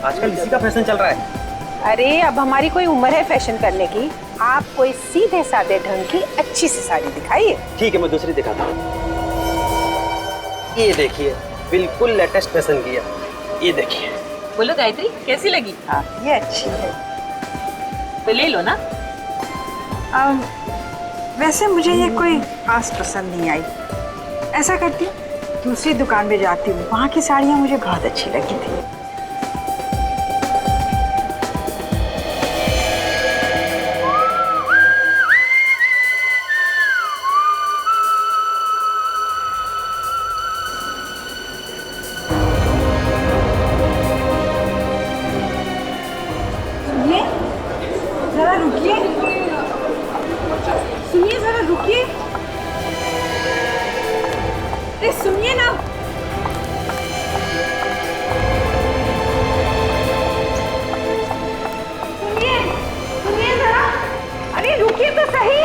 आजकल इसी का फैशन चल रहा है। अरे अब हमारी कोई उम्र है फैशन करने की। आप कोई सीधे साधे ढंग की अच्छी सी साड़ी दिखाइए। ठीक है, मैं दूसरी दिखाता हूँ। ये देखिए, बिल्कुल लेटेस्ट फैशन की है। ये देखिए। बोलो गायत्री, कैसी लगी? हाँ, ये अच्छी है। तो ले लो ना। वैसे मुझे ये कोई खास पसंद नहीं आई। ऐसा करती हूँ, दूसरी दुकान में जाती हूँ, वहाँ की साड़ियाँ मुझे बहुत अच्छी लगी थी। जरा रुकिए, सुनिए, जरा रुकिए। अरे सुनिए ना। सुनिए, सुनिए जरा। अरे रुकिए तो सही।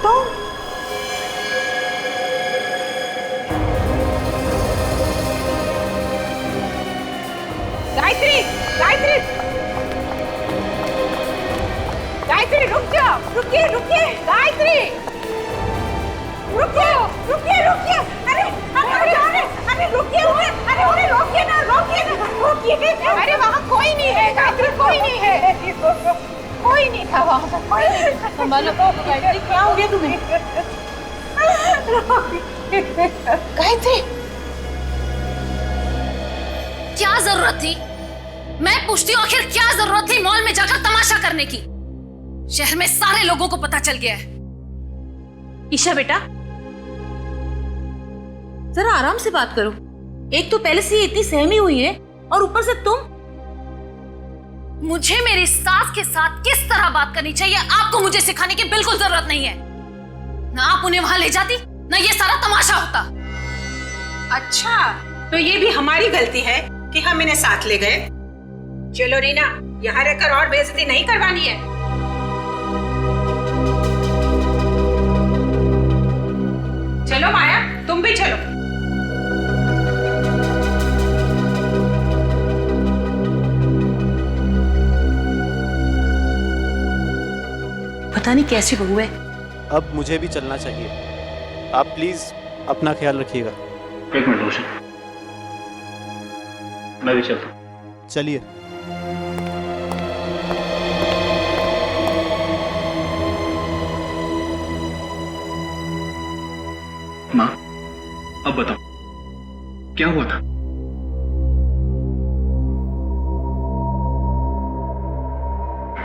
तो गायत्री, गायत्री, गायत्री रुक जाओ, रुकिए, रुकिए, गायत्री, रुकिए, रुकिए, रुकिए। अरे अरे अरे अरे रुकिए, अरे उन्हें रोकिए ना, रोकिए ना, रोकिए। अरे वहाँ कोई नहीं है गायत्री, कोई नहीं है, कोई नहीं था वहाँ पर, कोई नहीं। संभालो गायत्री, क्या हो गया तुम्हें? गायत्री, क्या जरूरत थी? मैं पूछती हूँ, आखिर क्या जरूरत थी मॉल में जाकर तमाशा करने की? शहर में सारे लोगों को पता चल गया है। ईशा बेटा, जरा आराम से बात करो। एक तो पहले से इतनी सहमी हुई है और ऊपर से तुम। मुझे मेरी सास के साथ किस तरह बात करनी चाहिए आपको मुझे सिखाने की बिल्कुल जरूरत नहीं है। ना आप उन्हें वहां ले जाती, ना ये सारा तमाशा होता। अच्छा तो ये भी हमारी गलती है कि हम इन्हें साथ ले गए। चलो रीना, यहाँ रहकर और बेइज्जती नहीं करवानी है। चलो माया, तुम भी चलो। पता नहीं कैसी बहू है। अब मुझे भी चलना चाहिए। आप प्लीज अपना ख्याल रखिएगा। एक मिनट रोशन, मैं भी चलता हूँ। चलिए। माँ, अब बताओ क्या हुआ था?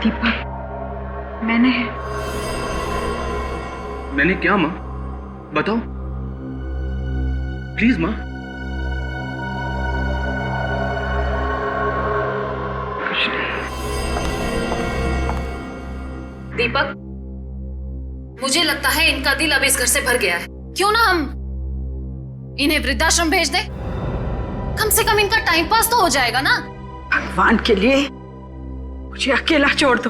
दीपक, मैंने क्या माँ? बताओ प्लीज माँ। दीपक, मुझे लगता है इनका दिल अब इस घर से भर गया है। क्यों ना हम इन्हें वृद्धाश्रम भेज दें? कम से कम इनका टाइम पास तो हो जाएगा ना। भगवान के लिए मुझे अकेला छोड़ दो।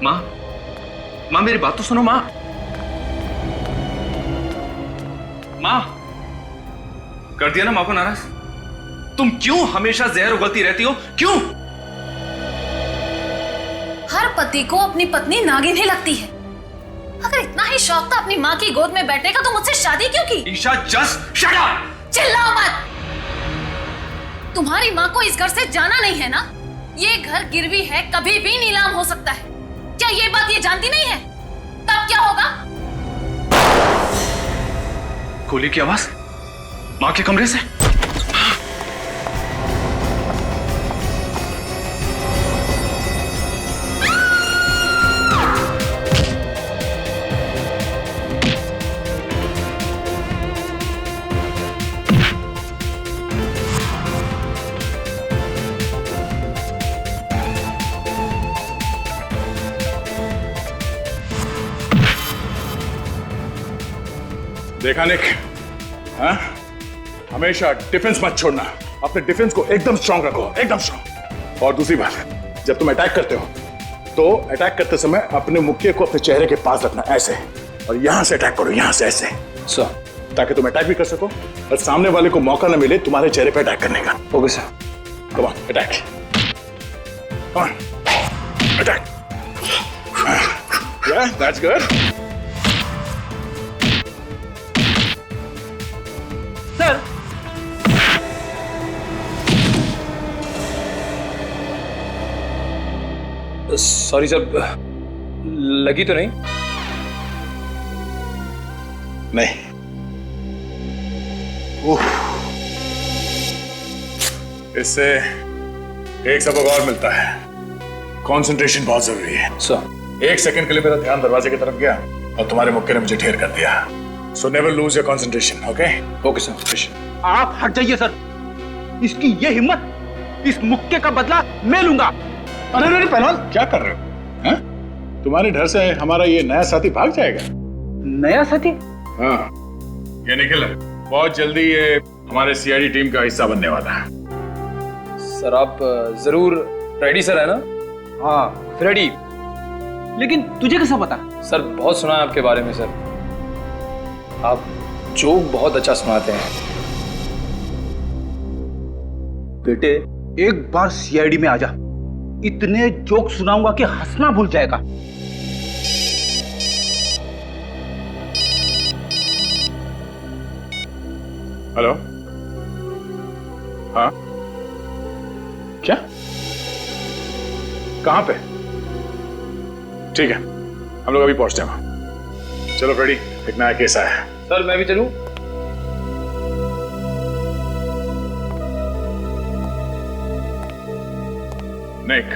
माँ, माँ मेरी बात तो सुनो माँ। माँ, कर दिया ना माँ को नाराज? तुम क्यों हमेशा जहर उगलती रहती हो? क्यों? हर पति को अपनी पत्नी नागिन ही लगती है। अगर इतना ही शौक था अपनी माँ की गोद में बैठने का तो मुझसे शादी क्यों की? Isha, just shut up! चिल्लाओ मत। तुम्हारी माँ को इस घर से जाना नहीं है ना? ये घर गिरवी है, कभी भी नीलाम हो सकता है। क्या ये बात ये जानती नहीं है? तब क्या होगा? गोली की आवाज माँ के कमरे से। देखा निक, हाँ? हमेशा डिफेंस मत छोड़ना। अपने डिफेंस को एकदम स्ट्रांग रखो, एकदम स्ट्रांग। और दूसरी बात, जब तुम अटैक करते हो तो अटैक करते समय अपने मुक्के को अपने चेहरे के पास रखना ऐसे, और यहां से अटैक करो, यहां से ऐसे सर। ताकि तुम अटैक भी कर सको और सामने वाले को मौका न मिले तुम्हारे चेहरे पे अटैक करने का। Okay sir. Come on, attack, come on, attack. Yeah that's good. Sir sorry sir, लगी तो नहीं? नहीं। इससे एक सबक और मिलता है, कंसंट्रेशन बहुत जरूरी है। सर। 1 सेकंड के लिए मेरा ध्यान दरवाजे की तरफ गया और तुम्हारे मुक्के ने मुझे ढेर कर दिया। So never lose your concentration, okay? Okay sir. आप हट जाइए सर, इसकी ये हिम्मत, इस मुक्के का बदला मैं लूंगा। अरे अरे पहलवान, क्या कर रहे हो? हैं? तुम्हारे डर से हमारा ये नया साथी भाग जाएगा। नया साथी? हाँ, ये निखिल बहुत जल्दी ये हमारे सीआईडी टीम का हिस्सा बनने वाला है। सर आप जरूर रेडी सर है ना? हाँ रेडी। लेकिन तुझे कैसा पता? सर बहुत सुना है आपके बारे में सर, आप जोक बहुत अच्छा सुनाते हैं। बेटे एक बार सीआईडी में आ जा, इतने जोक सुनाऊंगा कि हंसना भूल जाएगा। हेलो, हाँ क्या, कहां पे? ठीक है, हम लोग अभी पहुंचते हैं वहां। चलो फ्रेडी, एक नया केस आया है। सर मैं भी चलूं? निक,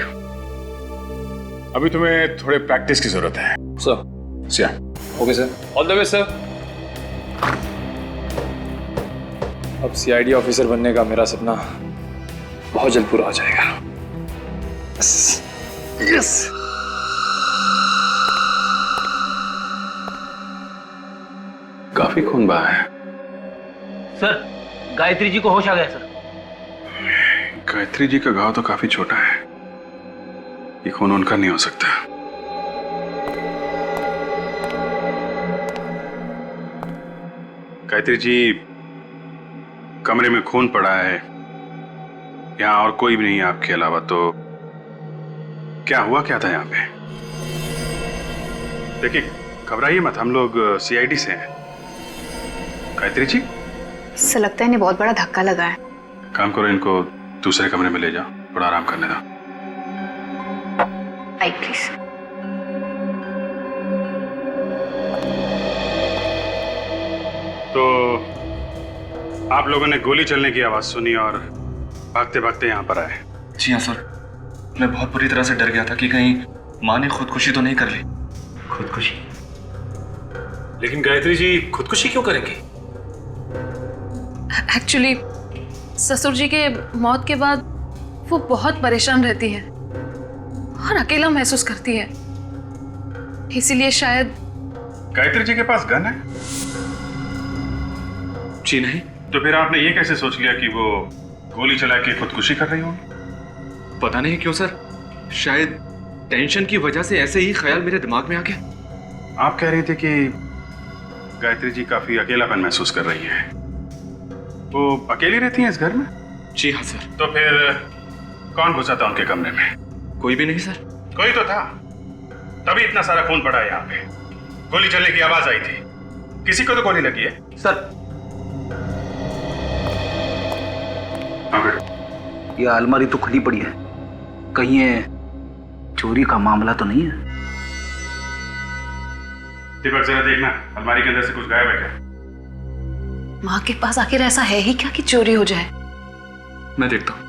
अभी तुम्हें थोड़े प्रैक्टिस की जरूरत है। Sir. Siya. Okay sir, all the best sir. अब सीआईडी ऑफिसर बनने का मेरा सपना बहुत जल्द पूरा हो जाएगा। यस। काफी खून बहा है। सर गायत्री जी को होश आ गया सर। गायत्री जी का घाव तो काफी छोटा है, ये खून उनका नहीं हो सकता। गायत्री जी, कमरे में खून पड़ा है, यहाँ और कोई भी नहीं है आपके अलावा, तो क्या हुआ क्या था यहाँ पे? देखिए घबराइए मत, हम लोग सीआईडी से हैं। गायत्री जी, इससे लगता है इन्हें बहुत बड़ा धक्का लगा है। काम करो, इनको दूसरे कमरे में ले जाओ, थोड़ा आराम करने दो। आई प्लीज। तो आप लोगों ने गोली चलने की आवाज सुनी और भागते भागते यहाँ पर आए? जी हाँ सर, मैं बहुत बुरी तरह से डर गया था कि कहीं माँ ने खुदकुशी तो नहीं कर ली। खुदकुशी? लेकिन गायत्री जी खुदकुशी क्यों करेंगी? एक्चुअली ससुर जी के मौत के बाद वो बहुत परेशान रहती है और अकेला महसूस करती है, इसीलिए शायद। गायत्री जी के पास गन है? जी नहीं। तो फिर आपने ये कैसे सोच लिया कि वो गोली चला के खुदकुशी कर रही होंगी? पता नहीं क्यों सर, शायद टेंशन की वजह से ऐसे ही ख्याल मेरे दिमाग में आ गया। आप कह रहे थे कि गायत्री जी काफी अकेलापन महसूस कर रही है, वो अकेली रहती हैं इस घर में? जी हाँ सर। तो फिर कौन घुसा था उनके कमरे में? कोई भी नहीं सर। कोई तो था, तभी इतना सारा खून पड़ा है यहाँ पे। गोली चलने की आवाज आई थी, किसी को तो गोली लगी है। सर हाँ, ये अलमारी तो खुली पड़ी है, कहीं ये चोरी का मामला तो नहीं है? दीपक जरा देखना, अलमारी के अंदर से कुछ गायब है क्या? माँ के पास आखिर ऐसा है ही क्या कि चोरी हो जाए? मैं देखता हूँ।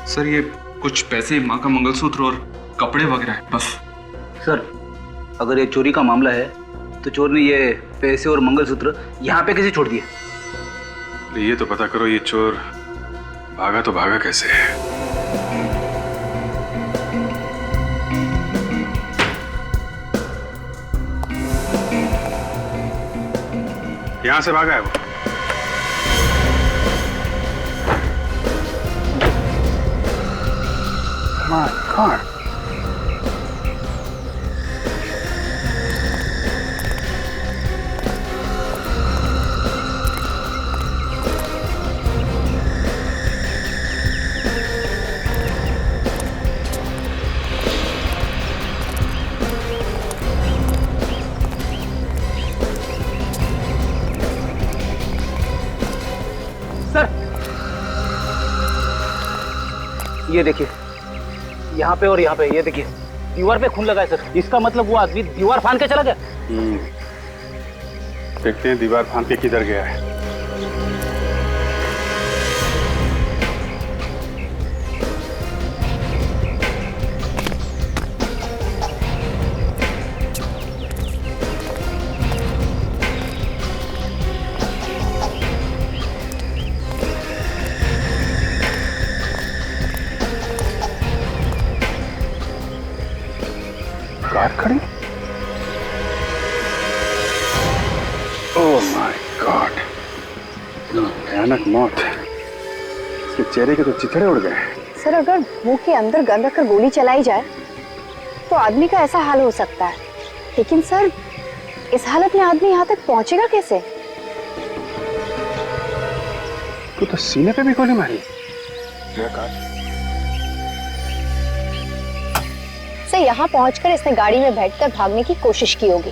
सर ये कुछ पैसे, माँ का मंगलसूत्र और कपड़े वगैरह है बस। सर अगर ये चोरी का मामला है तो चोर ने ये पैसे और मंगलसूत्र यहाँ पे कैसे छोड़ दिए? ये तो पता करो, ये चोर भागा तो भागा कैसे है? यहां से भागा है वो। My God. सर, ये देखिए, यहाँ पे और यहाँ पे, ये देखिए दीवार पे खून लगा है सर। इसका मतलब वो आदमी दीवार फांद के चला गया। देखते हैं दीवार फांद के किधर गया है। कार खड़ी। ओह माय गॉड, भयानक मौत। इसके चेहरे के तो चिथड़े उड़ गए। सर अगर मुंह के अंदर गन रखकर गोली चलाई जाए तो आदमी का ऐसा हाल हो सकता है, लेकिन सर इस हालत में आदमी यहाँ तक पहुँचेगा कैसे? तू तो सीने पे भी गोली मारी। सर यहाँ पहुंचकर इसने गाड़ी में बैठकर भागने की कोशिश की होगी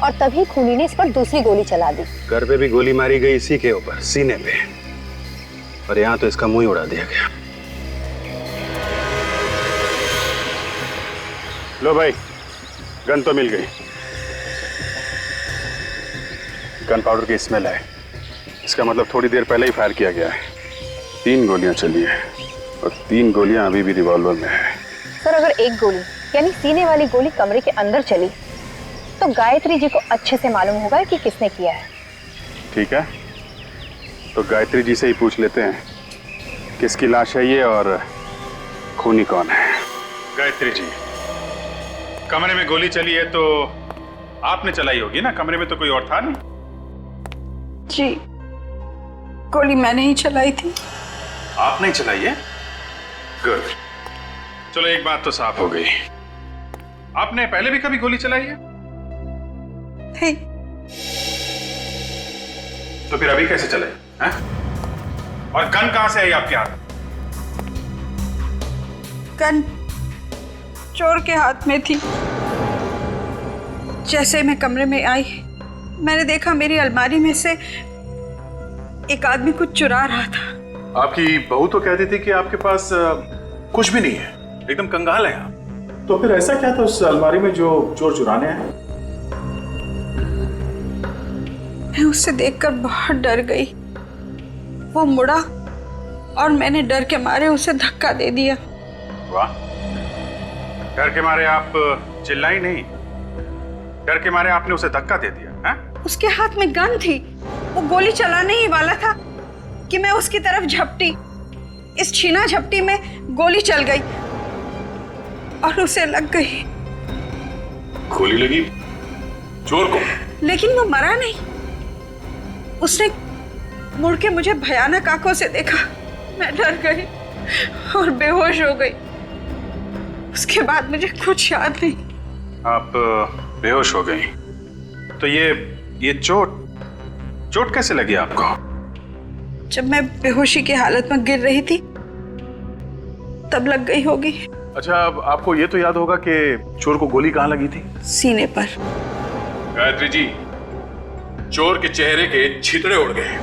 और तभी खूनी ने इस पर दूसरी गोली चला दी। घर पे भी गोली मारी गई इसी के ऊपर, सीने पे, और यहाँ तो इसका मुंह ही उड़ा दिया गया। लो भाई, गन तो मिल गई। गन पाउडर की स्मेल है, इसका मतलब थोड़ी देर पहले ही फायर किया गया है। 3 गोलियां चली है और 3 गोलियां अभी भी रिवॉल्वर में है। सर अगर एक गोली यानी सीने वाली गोली कमरे के अंदर चली तो गायत्री जी को अच्छे से मालूम होगा कि किसने किया है। ठीक है, तो गायत्री जी से ही पूछ लेते हैं किसकी लाश है ये और खूनी कौन है। गायत्री जी, कमरे में गोली चली है तो आपने चलाई होगी ना, कमरे में तो कोई और था नहीं। जी, गोली मैंने ही चलाई थी। आपने ही चलाई है? गुड। चलो एक बात तो साफ हो गई, आपने पहले भी कभी गोली चलाई है? नहीं। तो फिर अभी कैसे चले हैं? और गन कहां से आई आपके हाथ? गन चोर के हाथ में थी। जैसे मैं कमरे में आई मैंने देखा मेरी अलमारी में से एक आदमी कुछ चुरा रहा था। आपकी बहू तो कहती थी कि आपके पास कुछ भी नहीं है, एकदम कंगाल है आप। तो फिर ऐसा क्या था उस अलमारी में जो चोर चुराने आए? मैं उससे देखकर बहुत डर गई। वो मुड़ा और मैंने डर के मारे उसे धक्का दे दिया। वाह, डर के मारे आप चिल्लाई नहीं, डर के मारे आपने उसे धक्का दे दिया है? उसके हाथ में गन थी, वो गोली चलाने ही वाला था कि मैं उसकी तरफ झपटी। इस छीना झपटी में गोली चल गई और उसे लग गई। गोली लगी चोर को? लेकिन वो मरा नहीं। उसने मुड़ के मुझे भयानक आंखों से देखा। मैं डर गई और बेहोश हो गई। उसके बाद मुझे कुछ याद नहीं। आप बेहोश हो गई? तो ये चोट कैसे लगी आपको? जब मैं बेहोशी की हालत में गिर रही थी तब लग गई होगी। अच्छा, अब आपको ये तो याद होगा कि चोर को गोली कहाँ लगी थी? सीने पर। गायत्री जी, चोर के चेहरे के छितड़े उड़ गए,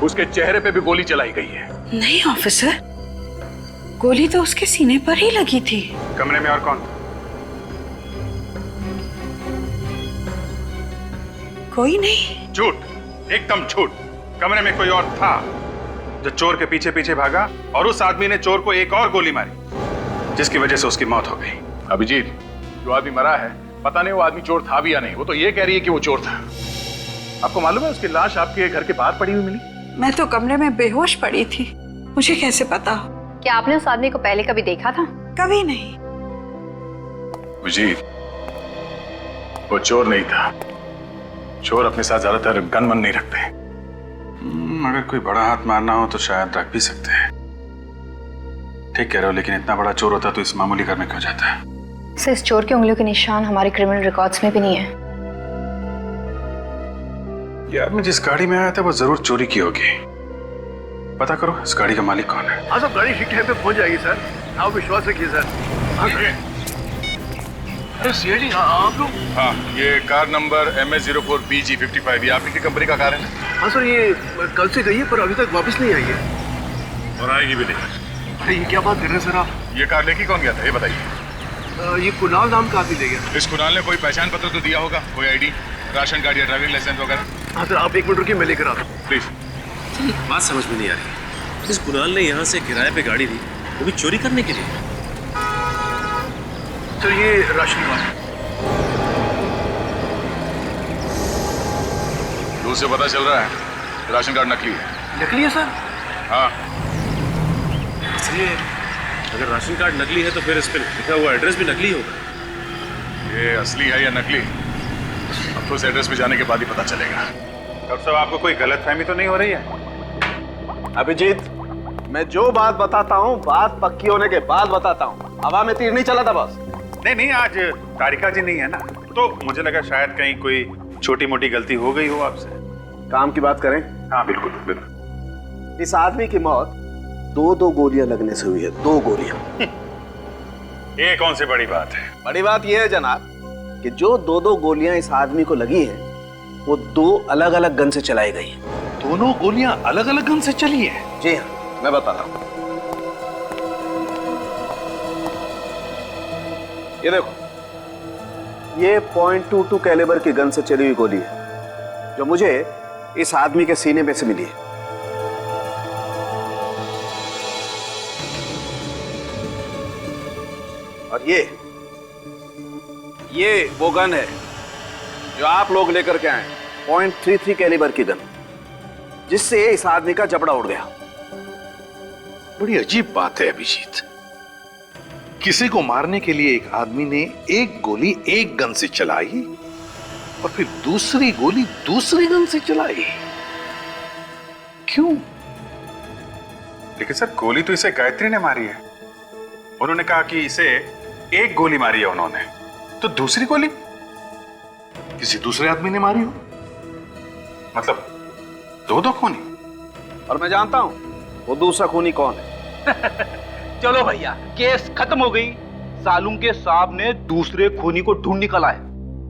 उसके चेहरे पे भी गोली चलाई गई है। नहीं ऑफिसर, गोली तो उसके सीने पर ही लगी थी। कमरे में और कौन था? कोई नहीं। झूठ, एकदम झूठ। कमरे में कोई और था जो चोर के पीछे पीछे भागा और उस आदमी ने चोर को एक और गोली मारी जिसकी वजह से उसकी मौत हो गई। अभिजीत, जो आदमी मरा है पता नहीं वो आदमी चोर था भी या नहीं, वो तो ये कह रही है कि वो चोर था। आपको मालूम है उसकी लाश आपके घर के बाहर पड़ी हुई मिली? मैं तो कमरे में बेहोश पड़ी थी, मुझे कैसे पता? क्या आपने उस आदमी को पहले कभी देखा था? कभी नहीं। अभिजीत, वो चोर नहीं था, चोर अपने साथ ज्यादातर गन मन नहीं रखते। अगर कोई बड़ा हाथ मारना हो तो शायद रख भी सकते हैं। ठीक कह रहे हो, लेकिन इतना बड़ा चोर होता तो इस मामूली घर में क्यों जाता है? सर, इस चोर के उंगलियों के निशान हमारे क्रिमिनल रिकॉर्ड्स में भी नहीं है। ये आदमी जिस गाड़ी में आया था वो जरूर चोरी की होगी। पता करो इस गाड़ी का मालिक कौन है। हाँ सब, गाड़ी ठीक टाइम पे पहुंच जाएगी सर, आप विश्वास रखिए सर। हाँ सर। अरे सीआईडी आप लोग? हाँ, ये कार नंबर MS04BG55 ये आप ही की कंपनी का कार है? हाँ सर, ये कल से गई है पर अभी तक वापस नहीं आई है। और आएगी भी नहीं। अरे ये क्या बात कर रहे हैं सर आप? ये कार लेके कौन गया था ये बताइए। ये कुणाल नाम का आदमी ले गया। इस कुणाल ने कोई पहचान पत्र तो दिया होगा, कोई आईडी, राशन कार्ड या ड्राइविंग लाइसेंस वगैरह? हाँ सर, आप 1 मिनट रुकिए, मैं लेकर आता हूँ प्लीज। बात समझ में नहीं आ रही। इस कुणाल ने यहाँ से किराए पे गाड़ी दी, वो भी चोरी करने के लिए। सर ये राशन कार्ड दूर से पता चल रहा है राशन कार्ड नकली है। नकली है सर? हाँ। इसलिए अगर राशन कार्ड नकली है तो फिर इस पे लिखा हुआ एड्रेस भी नकली होगा। ये असली है या नकली अब तो उस एड्रेस पे जाने के बाद ही पता चलेगा। डॉक्टर साहब, आपको कोई गलतफहमी तो नहीं हो रही है? अभिजीत, मैं जो बात बताता हूँ बात पक्की होने के बाद बताता हूँ। हवा में तीर नहीं चला था बस। नहीं, आज तारिका जी नहीं है ना, तो मुझे लगा शायद कहीं कोई छोटी मोटी गलती हो गई हो आपसे। काम की बात करें? हाँ बिल्कुल बिल्कुल। इस आदमी की मौत 2 गोलियां लगने से हुई है। 2 गोलियां। ये कौन सी बड़ी बात है? बड़ी बात यह है जनाब कि जो 2 गोलियां इस आदमी को लगी हैं वो 2 अलग अलग गन से चलाई गई हैं। दोनों गोलियां अलग अलग गन से चली है? जी हाँ, मैं बता रहा हूं। ये देखो, ये .22 कैलिबर की गन से चली हुई गोली है जो मुझे इस आदमी के सीने में से मिली है। और ये वो गन है जो आप लोग लेकर के आए, .33 कैलिबर की गन, जिससे इस आदमी का जबड़ा उड़ गया। बड़ी अजीब बात है अभिजीत, किसी को मारने के लिए एक आदमी ने एक गोली एक गन से चलाई और फिर दूसरी गोली दूसरी गन से चलाई। क्यों? लेकिन सर, गोली तो इसे गायत्री ने मारी है। उन्होंने कहा कि इसे एक गोली मारी है उन्होंने, तो दूसरी गोली किसी दूसरे आदमी ने मारी हो। मतलब 2 खूनी? और मैं जानता हूं वो दूसरा खूनी कौन है। चलो भैया, केस खत्म हो गई। सालुंग के साहब ने दूसरे खूनी को ढूंढ निकाला है।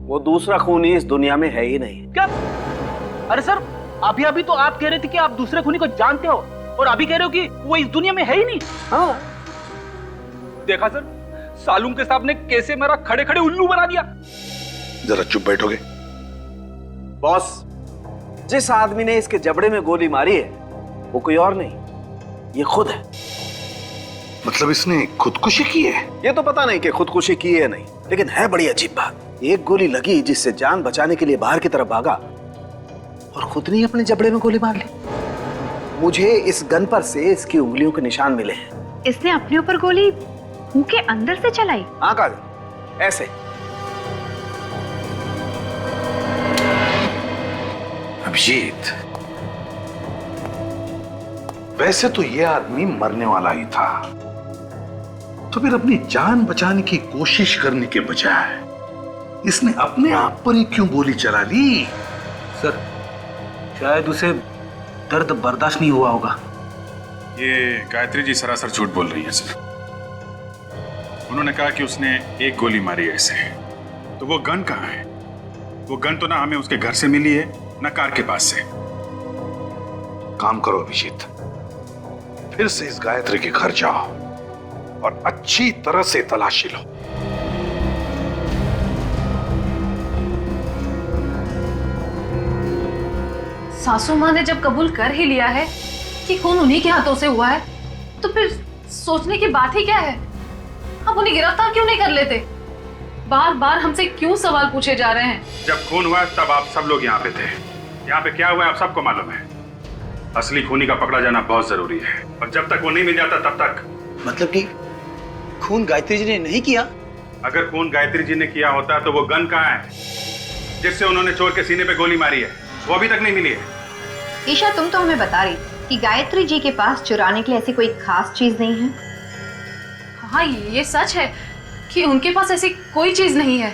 वो दूसरा खूनी इस दुनिया में है ही नहीं। क्या? अरे सर, अभी तो आप कह रहे थे कि आप दूसरे खूनी को जानते हो और अभी कह रहे हो कि वो इस दुनिया में है ही नहीं। हाँ देखा सर, सालुंग के साहब ने कैसे मेरा खड़े खड़े उल्लू बना दिया। जरा चुप बैठोगे? बॉस, जिस आदमी ने इसके जबड़े में गोली मारी है वो कोई और नहीं, ये खुद है। मतलब इसने खुदकुशी की है? ये तो पता नहीं कि खुदकुशी की है नहीं, लेकिन है बड़ी अजीब बात। एक गोली लगी जिससे जान बचाने के लिए बाहर की तरफ भागा और खुद ने अपने जबड़े में गोली मार ली। मुझे इस गन पर से इसकी उंगलियों के निशान मिले हैं। इसने अपने ऊपर गोली मुंह के अंदर से चलाई? हाँ काजल, ऐसे। अभिजीत, वैसे तो ये आदमी मरने वाला ही था, तो फिर अपनी जान बचाने की कोशिश करने के बजाय इसने अपने आप पर ही क्यों गोली चला ली? सर, शायद उसे दर्द बर्दाश्त नहीं हुआ होगा। ये गायत्री जी सरासर झूठ बोल रही है सर। उन्होंने कहा कि उसने एक गोली मारी है इसे, तो वो गन कहाँ है? वो गन तो ना हमें उसके घर से मिली है ना कार के पास से। काम करो अभिजीत, फिर से इस गायत्री के घर जाओ और अच्छी तरह से तलाशी लो। सासू माँ ने जब कबूल कर ही लिया है कि खून उन्हीं के हाथों से हुआ है, तो फिर सोचने की बात ही क्या है? आप उन्हें गिरफ्तार क्यों नहीं कर लेते? बार बार हमसे क्यों सवाल पूछे जा रहे हैं? जब खून हुआ तब आप सब लोग यहाँ पे थे। यहाँ पे क्या हुआ आप सबको मालूम है। असली खूनी का पकड़ा जाना बहुत जरूरी है, और जब तक वो नहीं मिल जाता तब तक। मतलब कि खून गायत्री जी ने नहीं किया? अगर खून गायत्री जी ने किया होता तो वो गन कहाँ है? जिससे उन्होंने चोर के सीने पे गोली मारी है, वो अभी तक नहीं मिली है। ईशा, तुम तो हमें बता रही थी कि गायत्री जी के पास चुराने के लिए ऐसी कोई खास चीज नहीं है। हाँ, ये सच है कि उनके पास ऐसी कोई चीज नहीं है।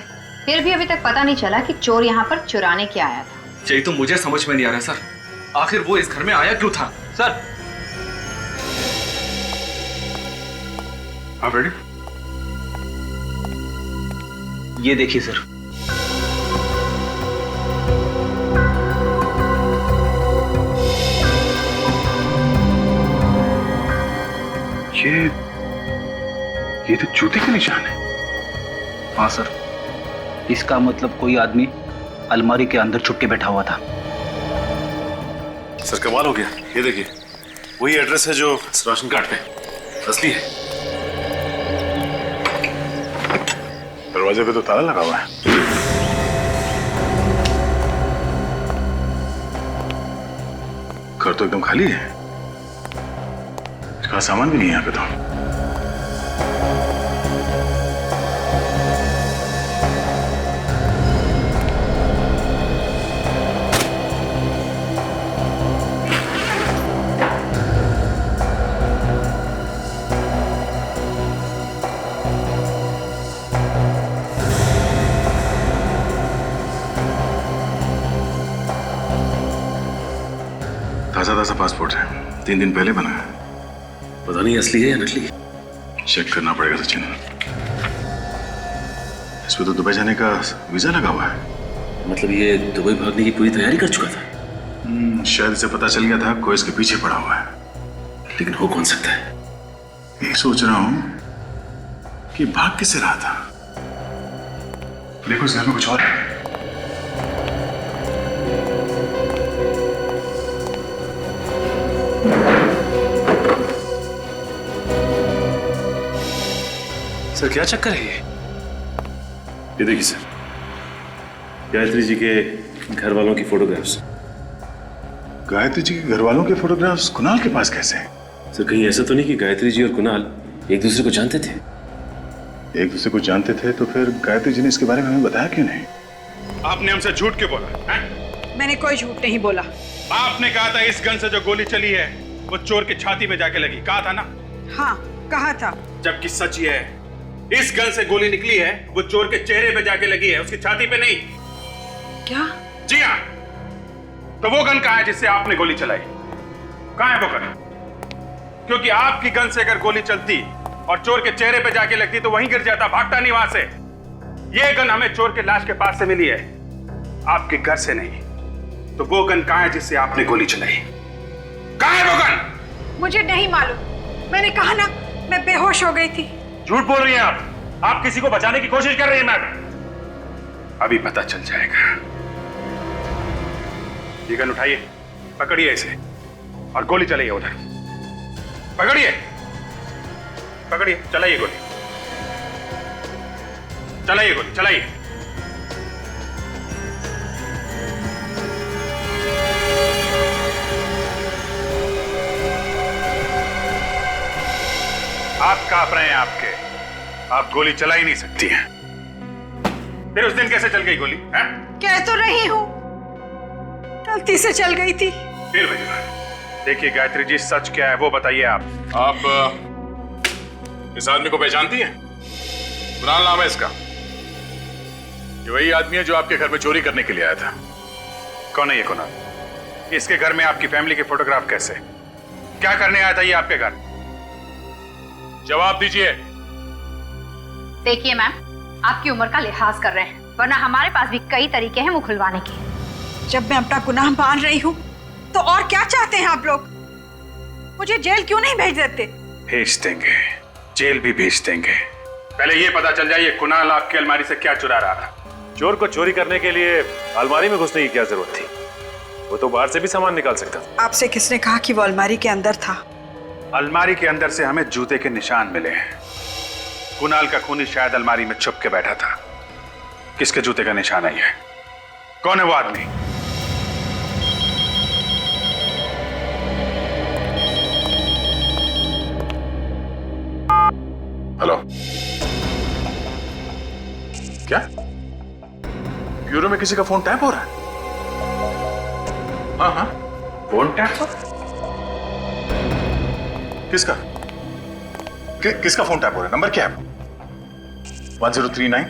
फिर भी अभी तक पता नहीं चला कि चोर यहाँ पर चुराने क्या आया था। यही तो मुझे समझ में नहीं आ रहा सर, आखिर वो इस घर में आया क्यों था? सर आप रेडी? ये देखिए सर, ये तो जूते के निशान है। हाँ सर, इसका मतलब कोई आदमी अलमारी के अंदर छुप के बैठा हुआ था। सर कमाल हो गया, ये देखिए वही एड्रेस है जो इस राशन कार्ड पे असली है। दरवाजे पे तो ताला लगा हुआ है। घर तो एकदम खाली है, इसका सामान भी नहीं है यहाँ पे तो। ताजा ताजा पासपोर्ट है, 3 दिन पहले बना है। पता नहीं असली है या नकली। चेक करना पड़ेगा सचिन। इसमें तो दुबई जाने का वीजा लगा हुआ है। मतलब ये दुबई भागने की पूरी तैयारी कर चुका था। शायद इसे पता चल गया था कोई इसके पीछे पड़ा हुआ है। लेकिन हो कौन सकता है? ये सोच रहा हूं कि भाग किससे रहा था। देखो इस घर में कुछ और है। सर क्या चक्कर है ये देखिए सर, गायत्री जी के घर वालों की फोटोग्राफ्स। गायत्री जी के घर वालों के फोटोग्राफ्स कुणाल के पास कैसे हैं? सर कहीं ऐसा तो नहीं कि गायत्री जी और कुणाल एक दूसरे को जानते थे? एक दूसरे को जानते थे तो फिर गायत्री जी ने इसके बारे में हमें बताया क्यों नहीं? आपने हमसे झूठ क्यों बोला है? मैंने कोई झूठ नहीं बोला। आपने कहा था इस गन से जो गोली चली है वो चोर की छाती में जाके लगी, कहा था ना? हाँ, कहा था। जबकि सच ये है, इस गन से गोली निकली है वो चोर के चेहरे पे जाके लगी है, उसकी छाती पे नहीं। क्या? जी हाँ। तो वो गन कहाँ है जिससे आपने गोली चलाई? कहाँ है वो गन? क्योंकि आपकी गन से अगर गोली चलती और चोर के चेहरे पे जाके लगती तो वहीं गिर जाता, भागता नहीं वहां से। ये गन हमें चोर के लाश के पास से मिली है, आपके घर से नहीं। तो वो गन कहाँ है जिससे आपने गोली चलाई? कहाँ है वो गन? मुझे नहीं मालूम, मैंने कहा ना, मैं बेहोश हो गई थी। झूठ बोल रही हैं आप किसी को बचाने की कोशिश कर रही हैं मैडम। अभी पता चल जाएगा। ये गन उठाइए, पकड़िए इसे और गोली चलाइए उधर। पकड़िए, पकड़िए, चलाइए गोली, चलाइए गोली, चलाइए। आप कांप रहे हैं, आप गोली चला ही नहीं सकती हैं। फिर उस दिन कैसे चल गई गोली? कह तो रही हूं, गलती से चल गई थी। फिर वही। देखिए गायत्री जी, सच क्या है वो बताइए आप। इस आदमी को पहचानती हैं? कुणाल नाम है इसका। ये वही आदमी है जो आपके घर में चोरी करने के लिए आया था। कौन है ये कुणाल? इसके घर में आपकी फैमिली के फोटोग्राफ कैसे? क्या करने आया था ये आपके घर? जवाब दीजिए। देखिए मैम, आपकी उम्र का लिहाज कर रहे हैं, वरना हमारे पास भी कई तरीके हैं मुंह खुलवाने के। जब मैं अपना गुनाह मान रही हूँ तो और क्या चाहते हैं आप लोग? मुझे जेल क्यों नहीं भेज देते? भेज देंगे, जेल भी भेज देंगे। पहले ये पता चल जाए ये कुणाल आपकी अलमारी से क्या चुरा रहा था। चोर को चोरी करने के लिए अलमारी में घुसने की क्या जरूरत थी? वो तो बाहर से भी सामान निकाल सकता था। आपसे किसने कहा कि वो अलमारी के अंदर था? अलमारी के अंदर से हमें जूते के निशान मिले हैं। कुणाल का खूनी शायद अलमारी में छुप के बैठा था। किसके जूते का निशान है ये? कौन है वो आदमी? हेलो, क्या ब्यूरो में किसी का फोन टैप हो रहा है? हाँ हाँ, फोन टैप हो? किसका? किसका फोन टैप हो रहा है? नंबर क्या है? 1039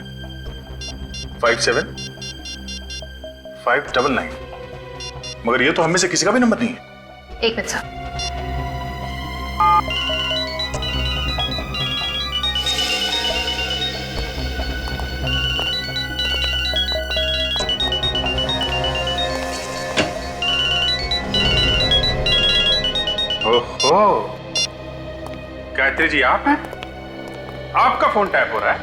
57 599। मगर ये तो हम में से किसी का भी नंबर नहीं है। एक मिनट साहब। ओहो, गायत्री जी आप हैं? आपका फोन टैप हो रहा है?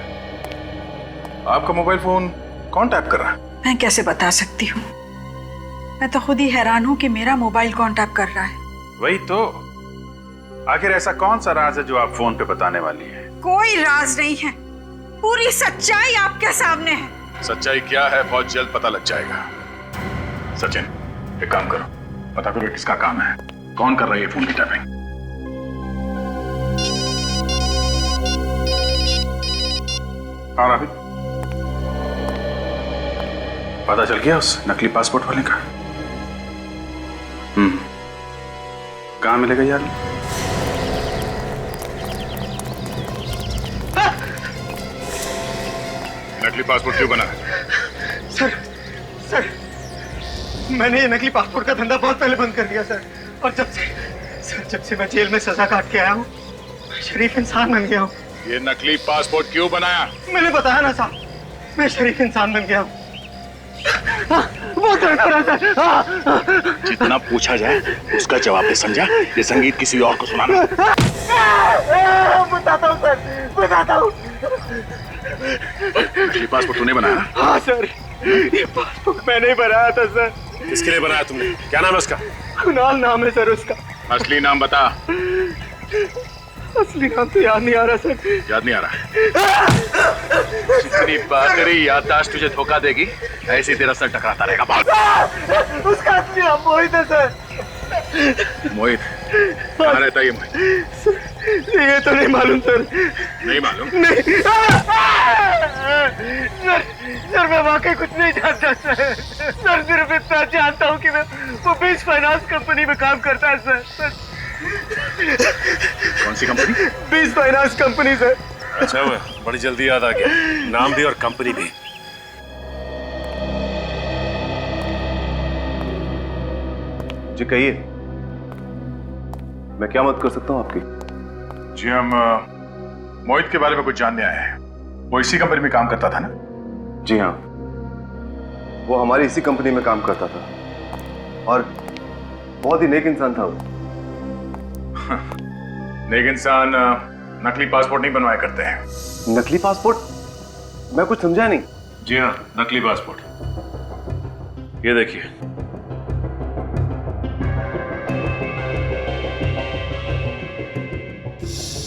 आपका मोबाइल फोन कौन टैप कर रहा है? मैं कैसे बता सकती हूँ? मैं तो खुद ही हैरान हूँ कि मेरा मोबाइल कौन टैप कर रहा है। वही तो। आखिर ऐसा कौन सा राज है जो आप फोन पे बताने वाली है? कोई राज नहीं है, पूरी सच्चाई आपके सामने है। सच्चाई क्या है बहुत जल्द पता लग जाएगा। सचिन, एक काम करो, पता करो किसका काम है, कौन कर रहा है ये फोन की टैपिंग। हाँ राहुल, पता चल गया उस नकली पासपोर्ट वाले का? कहाँ मिलेगा यार? नकली पासपोर्ट क्यों बना? सर मैंने ये नकली पासपोर्ट का धंधा बहुत पहले बंद कर दिया सर। और जब से मैं जेल में सजा काट के आया हूँ, शरीफ इंसान बन गया हूँ। ये नकली पासपोर्ट क्यों बनाया? मैंने बताया ना साहब, मैं शरीफ इंसान बन गया हूँ। वो दर्द हो रहा सर। जितना पूछा जाए उसका जवाब दे, समझा? ये संगीत किसी और को सुनाना। बताता हूँ सर, बताता हूँ। नकली पासपोर्ट तूने बनाया? हाँ सर, ये पासपोर्ट मैंने ही बनाया था सर। किसके लिए बनाया तुमने? क्या नाम है उसका? कुणाल नाम है सर उसका। असली नाम बता। असली नाम तो याद नहीं आ रहा सर। याद नहीं आ रहा? जितनी बार तेरी याददाश्त तुझे धोखा देगी, ऐसे तेरा सर टकराता रहेगा। भाग। उसका असली नाम मोहित है सर। मोहित? कहाँ रहता है ये मोहित? ये तो नहीं मालूम सर। नहीं मालूम? नहीं सर, मैं वाकई कुछ नहीं जानता सर। सर सिर्फ इतना जानता हूँ कि मैं वो बीच फाइनेंस कंपनी में काम करता है सर। कौन सी कंपनी? बीच फाइनेंस कंपनी सर। अच्छा हुआ, बड़ी जल्दी याद आ गया, नाम भी और कंपनी भी। जी कहिए, मैं क्या मदद कर सकता हूँ आपकी? जी हम मोहित के बारे में कुछ जानने आए हैं। वो इसी कंपनी में काम करता था ना? जी हाँ, वो हमारी इसी कंपनी में काम करता था और बहुत ही नेक इंसान था वो। नेक इंसान नकली पासपोर्ट नहीं बनवाया करते हैं। नकली पासपोर्ट? मैं कुछ समझा नहीं। जी हाँ, नकली पासपोर्ट। ये देखिए।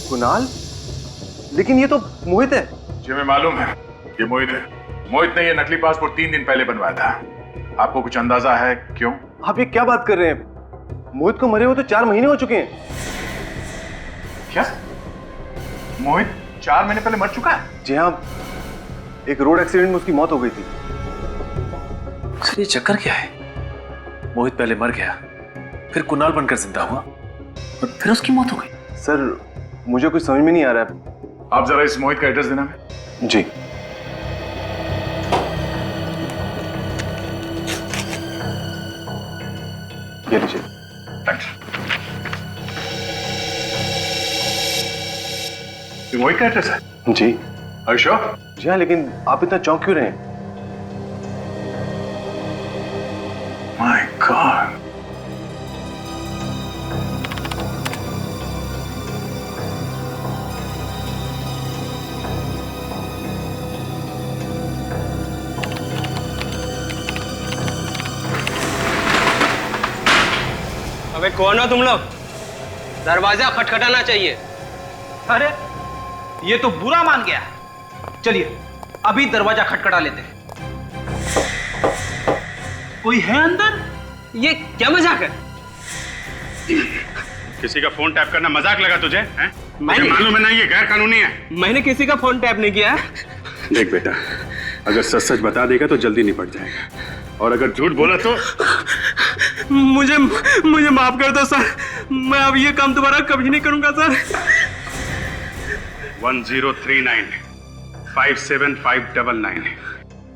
कुणाल? लेकिन ये तो मोहित है। जी हमें मालूम है ये मोहित है। मोहित ने ये नकली पासपोर्ट 3 दिन पहले बनवाया था। आपको कुछ अंदाजा है क्यों? आप ये क्या बात कर रहे हैं? मोहित को मरे हुए तो 4 महीने हो चुके हैं। क्या? मोहित 4 महीने पहले मर चुका है? जी हाँ, एक रोड एक्सीडेंट में उसकी मौत हो गई थी। सर ये चक्कर क्या है? मोहित पहले मर गया, फिर कुणाल बनकर जिंदा हुआ और फिर उसकी मौत हो गई। सर मुझे कुछ समझ में नहीं आ रहा है। आप जरा इस मोहित का एड्रेस देना है। जी। ये लीजिए। थैंक्स। ये मोहित का एड्रेस है? जी। Are you sure? जी हाँ, लेकिन आप इतना चौंक क्यों रहे हैं? My God. अबे कौन हो तुम लोग? दरवाजा खटखटाना चाहिए। अरे ये तो बुरा मान गया। चलिए अभी दरवाजा खटखटा लेते हैं। कोई है अंदर? ये क्या मजाक है? किसी का फोन टैप करना मजाक लगा तुझे? हैं? मुझे मालूम है ना ये गैर कानूनी है। मैंने किसी का फोन टैप नहीं किया। देख बेटा, अगर सच सच बता देगा तो जल्दी निपट जाएगा, और अगर झूठ बोला तो मुझे मुझे माफ कर दो सर, मैं अब ये काम दोबारा कभी नहीं करूंगा सर। 1039-57599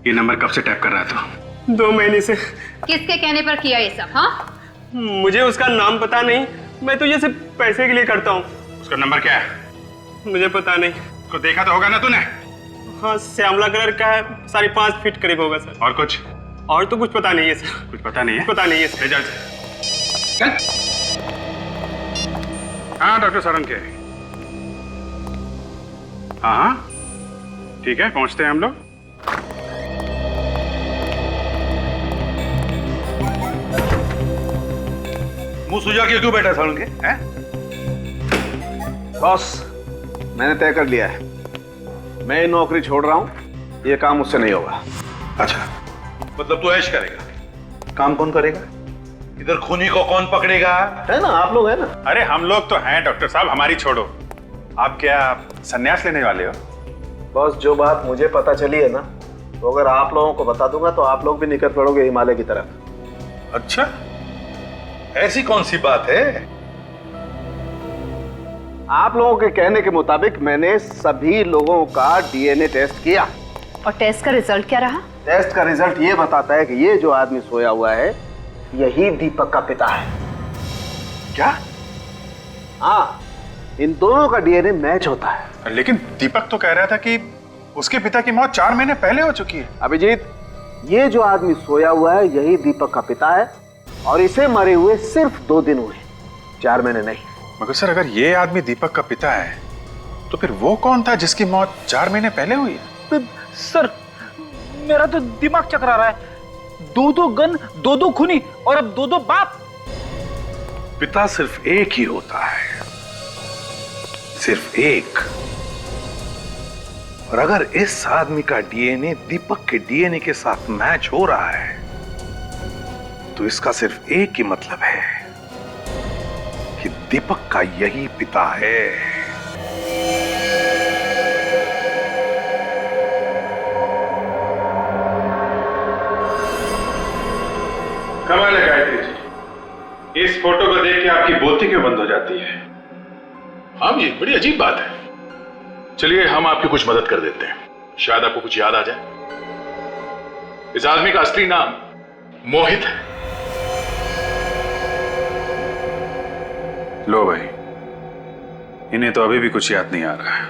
ये नंबर कब से टैप कर रहा था? 2 महीने से। किसके कहने पर किया ये सब? हाँ, मुझे उसका नाम पता नहीं, मैं तो ये सिर्फ पैसे के लिए करता हूँ। उसका नंबर क्या है? मुझे पता नहीं। उसको देखा तो होगा ना तूने? हाँ, श्यामला कलर का है, 5.5 फीट करीब होगा सर। और कुछ? और तो कुछ पता नहीं है सर। कुछ पता नहीं है? पता नहीं है सर। चल। हाँ डॉक्टर सारंग के। हाँ हाँ ठीक है, पहुंचते हैं हम लोग। मुंह सुझा के क्यों बैठा सारंग के? हैं? बॉस, मैंने तय कर लिया है, मैं ये नौकरी छोड़ रहा हूं, ये काम मुझसे नहीं होगा। अच्छा, मतलब तू ऐश करेगा? काम कौन करेगा? इधर खूनी को कौन पकड़ेगा? है ना, आप लोग है ना। अरे हम लोग तो हैं डॉक्टर साहब, हमारी छोड़ो। आप क्या संन्यास लेने वाले हो? बॉस, जो बात मुझे पता चली है ना, तो अगर आप लोगों को बता दूंगा तो आप लोग भी निकल पड़ोगे हिमालय की तरफ। अच्छा, ऐसी कौन सी बात है? आप लोगों के कहने के मुताबिक मैंने सभी लोगों का डीएनए टेस्ट किया। और टेस्ट का रिजल्ट क्या रहा? टेस्ट का रिजल्ट ये बताता है कि ये जो आदमी सोया हुआ है यही दीपक का पिता है। क्या? हाँ, इन दोनों का डीएनए मैच होता है। लेकिन दीपक तो कह रहा था कि उसके पिता की मौत 4 महीने पहले हो चुकी है। अभिजीत, ये जो आदमी सोया हुआ है यही दीपक का पिता है, और इसे मरे हुए सिर्फ 2 दिन हुए, 4 महीने नहीं। मगर सर, अगर ये आदमी दीपक का पिता है तो फिर वो कौन था जिसकी मौत 4 महीने पहले हुई है? सर, मेरा तो दिमाग चकरा रहा है। 2 गन, 2 खूनी, और अब 2 बाप। पिता सिर्फ एक ही होता है, सिर्फ एक। और अगर इस आदमी का डीएनए दीपक के डीएनए के साथ मैच हो रहा है तो इसका सिर्फ एक ही मतलब है कि दीपक का यही पिता है। कमाल है गायत्री जी, इस फोटो को देख के आपकी बोलती क्यों बंद हो जाती है? हाँ जी, बड़ी अजीब बात है। चलिए हम आपकी कुछ मदद कर देते हैं, शायद आपको कुछ याद आ जाए। इस आदमी का असली नाम मोहित है। लो भाई, इन्हें तो अभी भी कुछ याद नहीं आ रहा है।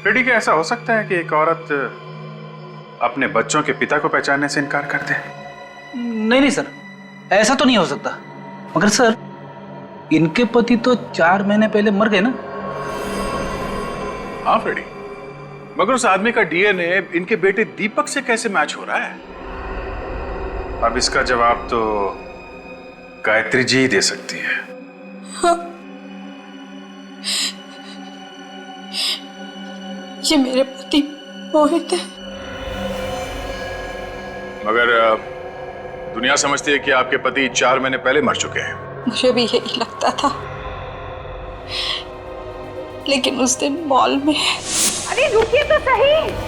फिर ठीक है, ऐसा हो सकता है कि एक औरत अपने बच्चों के पिता को पहचानने से इनकार कर दे। नहीं सर, ऐसा तो नहीं हो सकता। मगर सर, इनके पति तो 4 महीने पहले मर गए ना। हाँ फ्रेडी, मगर उस आदमी का डीएनए इनके बेटे दीपक से कैसे मैच हो रहा है? अब इसका जवाब तो गायत्री जी ही दे सकती है। हाँ। ये मेरे पति मोहित है। मगर दुनिया समझती है कि आपके पति 4 महीने पहले मर चुके हैं। मुझे भी यही लगता था, लेकिन उस दिन मॉल में। अरे रुकिए तो सही।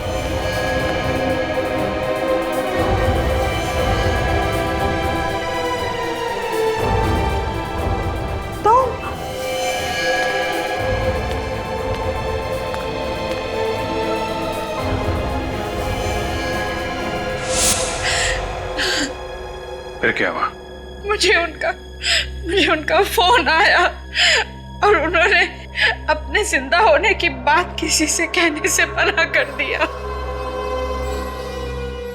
फिर क्या हुआ? मुझे उनका फोन आया और उन्होंने अपने जिंदा होने की बात किसी से कहने से मना कर दिया।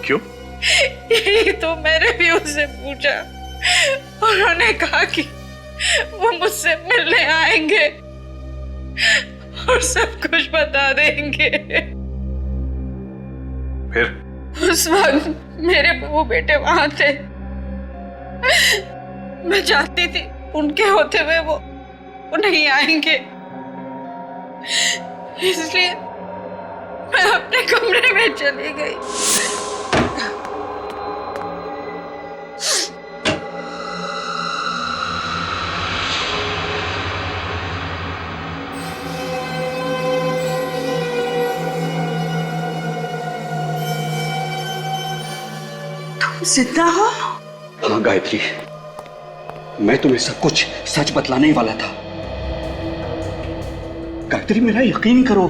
क्यों? यही तो मैंने भी उससे पूछा। उन्होंने कहा कि वो मुझसे मिलने आएंगे और सब कुछ बता देंगे। फिर उस वक्त मेरे बहू बेटे वहां थे। मैं चाहती थी उनके होते हुए वो नहीं आएंगे, इसलिए मैं अपने कमरे में चली गई। तुम जिंदा हो? हाँ गायत्री, मैं तुम्हें सब कुछ सच बतलाने ही वाला था। गायत्री मेरा यकीन करो।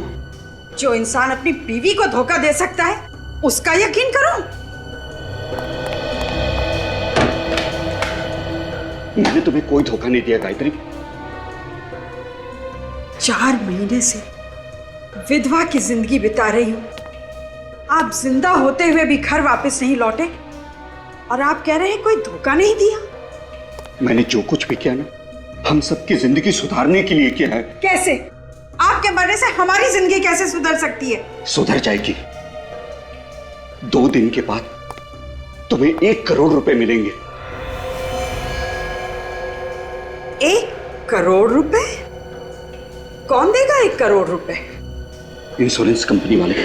जो इंसान अपनी बीवी को धोखा दे सकता है उसका यकीन करो। मैंने तुम्हें कोई धोखा नहीं दिया गायत्री। 4 महीने से विधवा की जिंदगी बिता रही हूं। आप जिंदा होते हुए भी घर वापस नहीं लौटे और आप कह रहे हैं कोई धोखा नहीं दिया। मैंने जो कुछ भी किया ना, हम सबकी जिंदगी सुधारने के लिए किया है। कैसे? आपके मरने से हमारी जिंदगी कैसे सुधर सकती है? सुधर जाएगी। 2 दिन के बाद तुम्हें 1 करोड़ रुपए मिलेंगे। 1 करोड़ रुपए? कौन देगा 1 करोड़ रुपए? इंश्योरेंस कंपनी वाले।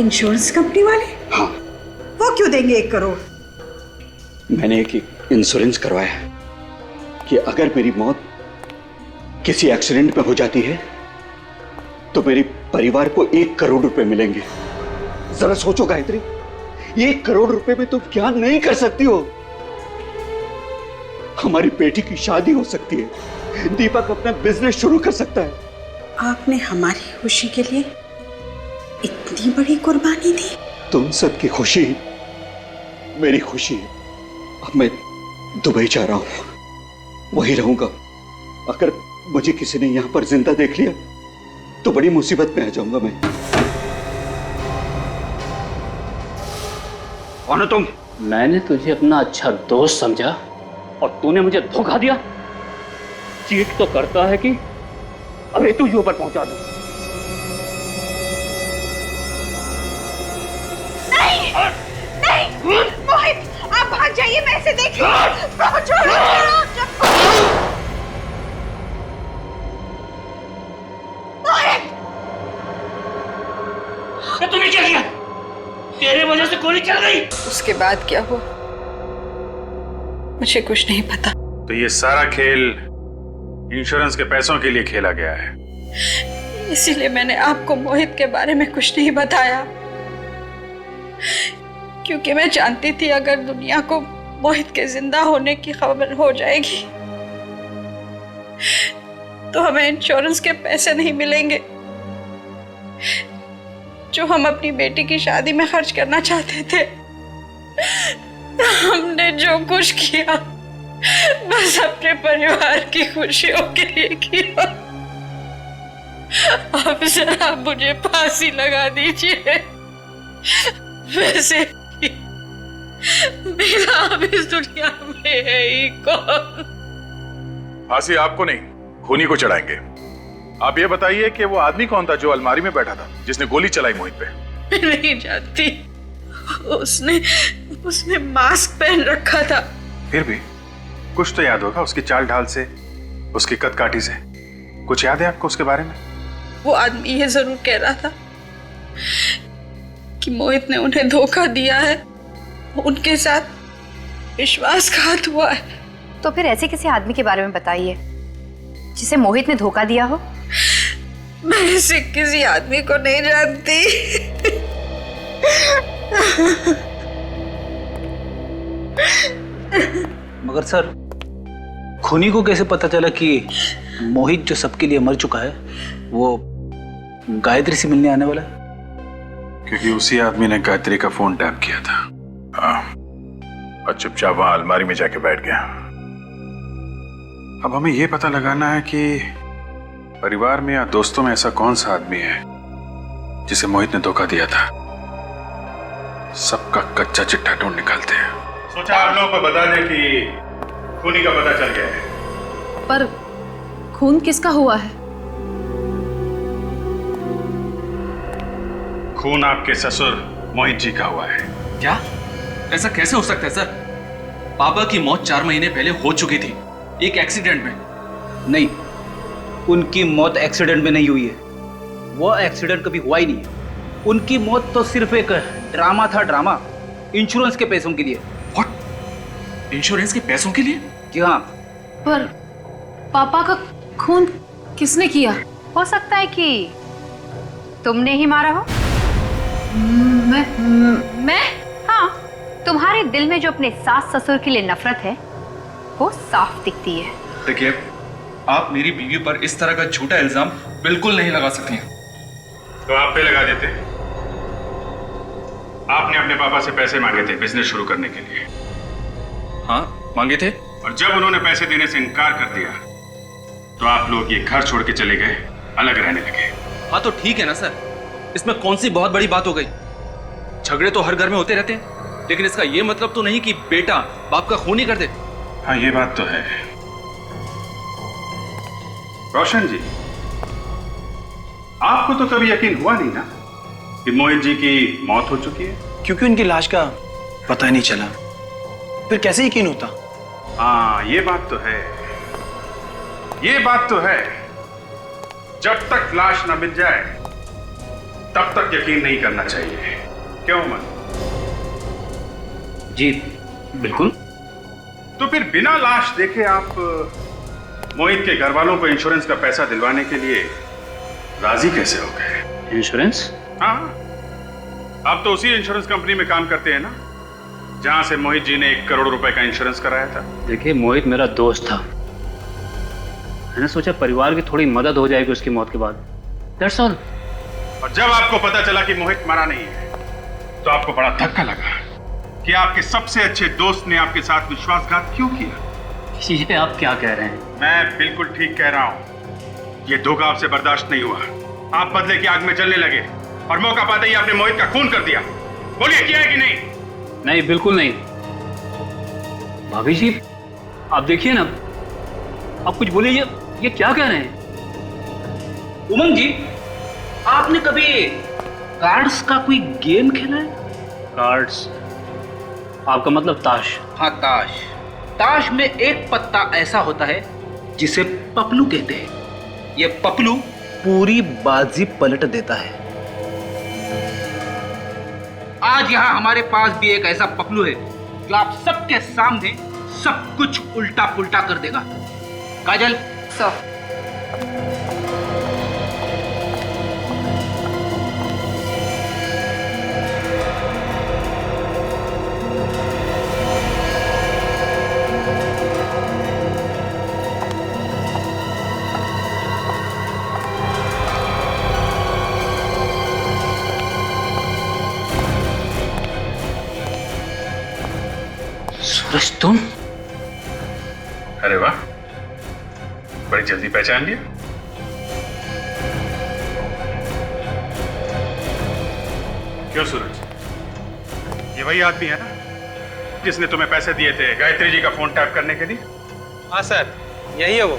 इंश्योरेंस कंपनी वाले? हाँ। वो क्यों देंगे 1 करोड़? मैंने एक इंश्योरेंस करवाया है कि अगर मेरी मौत किसी एक्सीडेंट में हो जाती है तो मेरे परिवार को 1 करोड़ रुपए मिलेंगे। जरा सोचो गायत्री, 1 करोड़ रुपए में तुम क्या नहीं कर सकती हो। हमारी बेटी की शादी हो सकती है, दीपक अपना बिजनेस शुरू कर सकता है। आपने हमारी खुशी के लिए इतनी बड़ी कुर्बानी दी। तुम सबकी खुशी मेरी खुशी है। अब मैं दुबई जा रहा हूं, वहीं रहूंगा। अगर मुझे किसी ने यहां पर जिंदा देख लिया तो बड़ी मुसीबत में आ जाऊंगा मैं। कौन हो तुम? मैंने तुझे अपना अच्छा दोस्त समझा और तूने मुझे धोखा दिया। चीट तो करता है कि अभी तुझे ऊपर पहुंचा दूं। नहीं, नहीं, मोहित, आप भाग जाइए, मैं इसे देख तूने क्या किया? तेरे वजह से गोली चल गई। उसके बाद क्या हुआ मुझे कुछ नहीं पता। तो ये सारा खेल इंश्योरेंस के पैसों के लिए खेला गया है। इसीलिए मैंने आपको मोहित के बारे में कुछ नहीं बताया, क्योंकि मैं जानती थी अगर दुनिया को मोहित के जिंदा होने की खबर हो जाएगी तो हमें इंश्योरेंस के पैसे नहीं मिलेंगे जो हम अपनी बेटी की शादी में खर्च करना चाहते थे। हमने जो कुछ किया बस अपने परिवार की खुशियों के लिए किया। अब जरा मुझे फांसी लगा दीजिए, वैसे मेरा अब इस दुनिया में है ही कौन। फांसी आपको नहीं, खूनी को चढ़ाएंगे। आप ये बताइए कि वो आदमी कौन था जो अलमारी में बैठा था, जिसने गोली चलाई मोहित पे? मैं नहीं जानती। उसने मास्क पहन रखा था। फिर भी कुछ तो याद होगा उसकी चाल ढाल से, उसकी कद काठी से। कुछ याद है आपको उसके बारे में? वो आदमी ये जरूर कह रहा था कि मोहित ने उन्हें धोखा दिया है, उनके साथ विश्वासघात हुआ है। तो फिर ऐसे किसी आदमी के बारे में बताइए जिसे मोहित ने धोखा दिया हो। मैं ऐसे किसी आदमी को नहीं जानती। मगर सर, खूनी को कैसे पता चला कि मोहित जो सबके लिए मर चुका है वो गायत्री से मिलने आने वाला है? क्योंकि उसी आदमी ने गायत्री का फोन टैप किया था। हाँ, और चुपचाप वहां अलमारी में जाके बैठ गया। अब हमें यह पता लगाना है कि परिवार में या दोस्तों में ऐसा कौन सा आदमी है जिसे मोहित ने धोखा दिया था। सबका कच्चा चिट्ठा ढूंढ निकालते हैं। सोचा आप लोगों को बता दें कि खूनी का पता चल गया है। पर खून किसका हुआ है? खून आपके ससुर मोहित जी का हुआ है। क्या? ऐसा कैसे हो सकता है सर? पापा की मौत 4 महीने पहले हो चुकी थी, एक एक्सीडेंट में। नहीं, उनकी मौत एक्सीडेंट में नहीं हुई है। वो एक्सीडेंट कभी हुआ ही नहीं है। उनकी मौत तो सिर्फ एक ड्रामा था, ड्रामा, इंश्योरेंस के पैसों के लिए। व्हाट? इंश्योरेंस के पैसों के लिए? जी हाँ। पर पापा का खून किसने किया? हो सकता है कि तुमने ही मारा हो। मैं? हाँ, तुम्हारे दिल में जो अपने सास ससुर के लिए नफरत है वो साफ दिखती है। देखिए, आप मेरी बीवी पर इस तरह का झूठा इल्जाम बिल्कुल नहीं लगा सकती हैं। तो आप पे लगा देते। आपने अपने पापा से पैसे मांगे थे बिजनेस शुरू करने के लिए। हाँ, मांगे थे। और जब उन्होंने पैसे देने से इनकार कर दिया तो आप लोग ये घर छोड़ के चले गए, अलग रहने लगे। हाँ तो ठीक है ना सर, इसमें कौन सी बहुत बड़ी बात हो गई? झगड़े तो हर घर में होते रहते हैं, लेकिन इसका ये मतलब तो नहीं कि बेटा बाप का खून ही कर दे। हाँ, ये बात तो है। रोशन जी, आपको तो कभी यकीन हुआ नहीं ना कि मोहित जी की मौत हो चुकी है? क्योंकि उनकी लाश का पता ही नहीं चला, फिर कैसे यकीन होता? हाँ, ये बात तो है, ये बात तो है। जब तक लाश ना मिल जाए तब तक यकीन नहीं करना चाहिए, क्यों मन? जी बिल्कुल। तो फिर बिना लाश देखे आप मोहित के घर वालों को इंश्योरेंस का पैसा दिलवाने के लिए राजी कैसे हो गए? इंश्योरेंस? हाँ, आप तो उसी इंश्योरेंस कंपनी में काम करते हैं ना जहां से मोहित जी ने 1 करोड़ रुपए का इंश्योरेंस कराया था। देखिए, मोहित मेरा दोस्त था, मैंने सोचा परिवार की थोड़ी मदद हो जाएगी उसकी मौत के बाद। That's all. और जब आपको पता चला कि मोहित मरा नहीं है तो आपको बड़ा धक्का लगा कि आपके सबसे अच्छे दोस्त ने आपके साथ विश्वासघात क्यों किया? ये आप क्या कह रहे हैं? मैं बिल्कुल ठीक कह रहा हूं। ये धोखा आपसे बर्दाश्त नहीं हुआ, आप बदले की आग में जलने लगे और मौका पाते ही आपने मोहित का खून कर दिया। बोलिए, किया है कि नहीं? नहीं, बिल्कुल नहीं। भाभी जी, आप देखिए ना, आप कुछ बोलिए, ये क्या कह रहे हैं? उमंग जी, आपने कभी कार्ड्स का कोई गेम खेला है? कार्ड्स? आपका मतलब ताश? हाँ, ताश। ताश में एक पत्ता ऐसा होता है जिसे पपलू कहते हैं। ये पपलू पूरी बाजी पलट देता है। आज यहाँ हमारे पास भी एक ऐसा पपलू है जो आप सबके सामने सब कुछ उल्टा पुल्टा कर देगा। काजल, सर। सूरज, तुम? अरे वाह, बड़ी जल्दी पहचान लिया। क्यों सूरज, ये वही आदमी है ना जिसने तुम्हें पैसे दिए थे गायत्री जी का फोन टैप करने के लिए? हाँ सर, यही है वो।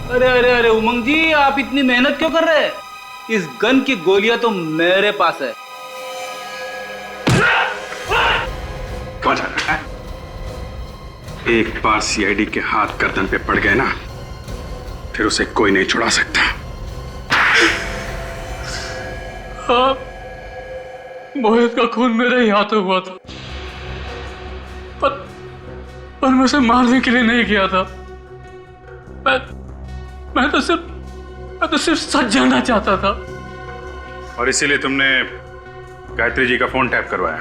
अरे अरे अरे उमंग जी, आप इतनी मेहनत क्यों कर रहे हैं? इस गन की गोलियां तो मेरे पास है। कौन जा रहा है? एक बार सीआईडी के हाथ गर्दन पे पड़ गए ना, फिर उसे कोई नहीं छुड़ा सकता। हाँ, मोहित का खून मेरे ही हाथों हुआ था, पर मैं उसे मारने के लिए नहीं किया था। मैं तो सिर्फ सच जानना चाहता था। और इसीलिए तुमने गायत्री जी का फोन टैप करवाया?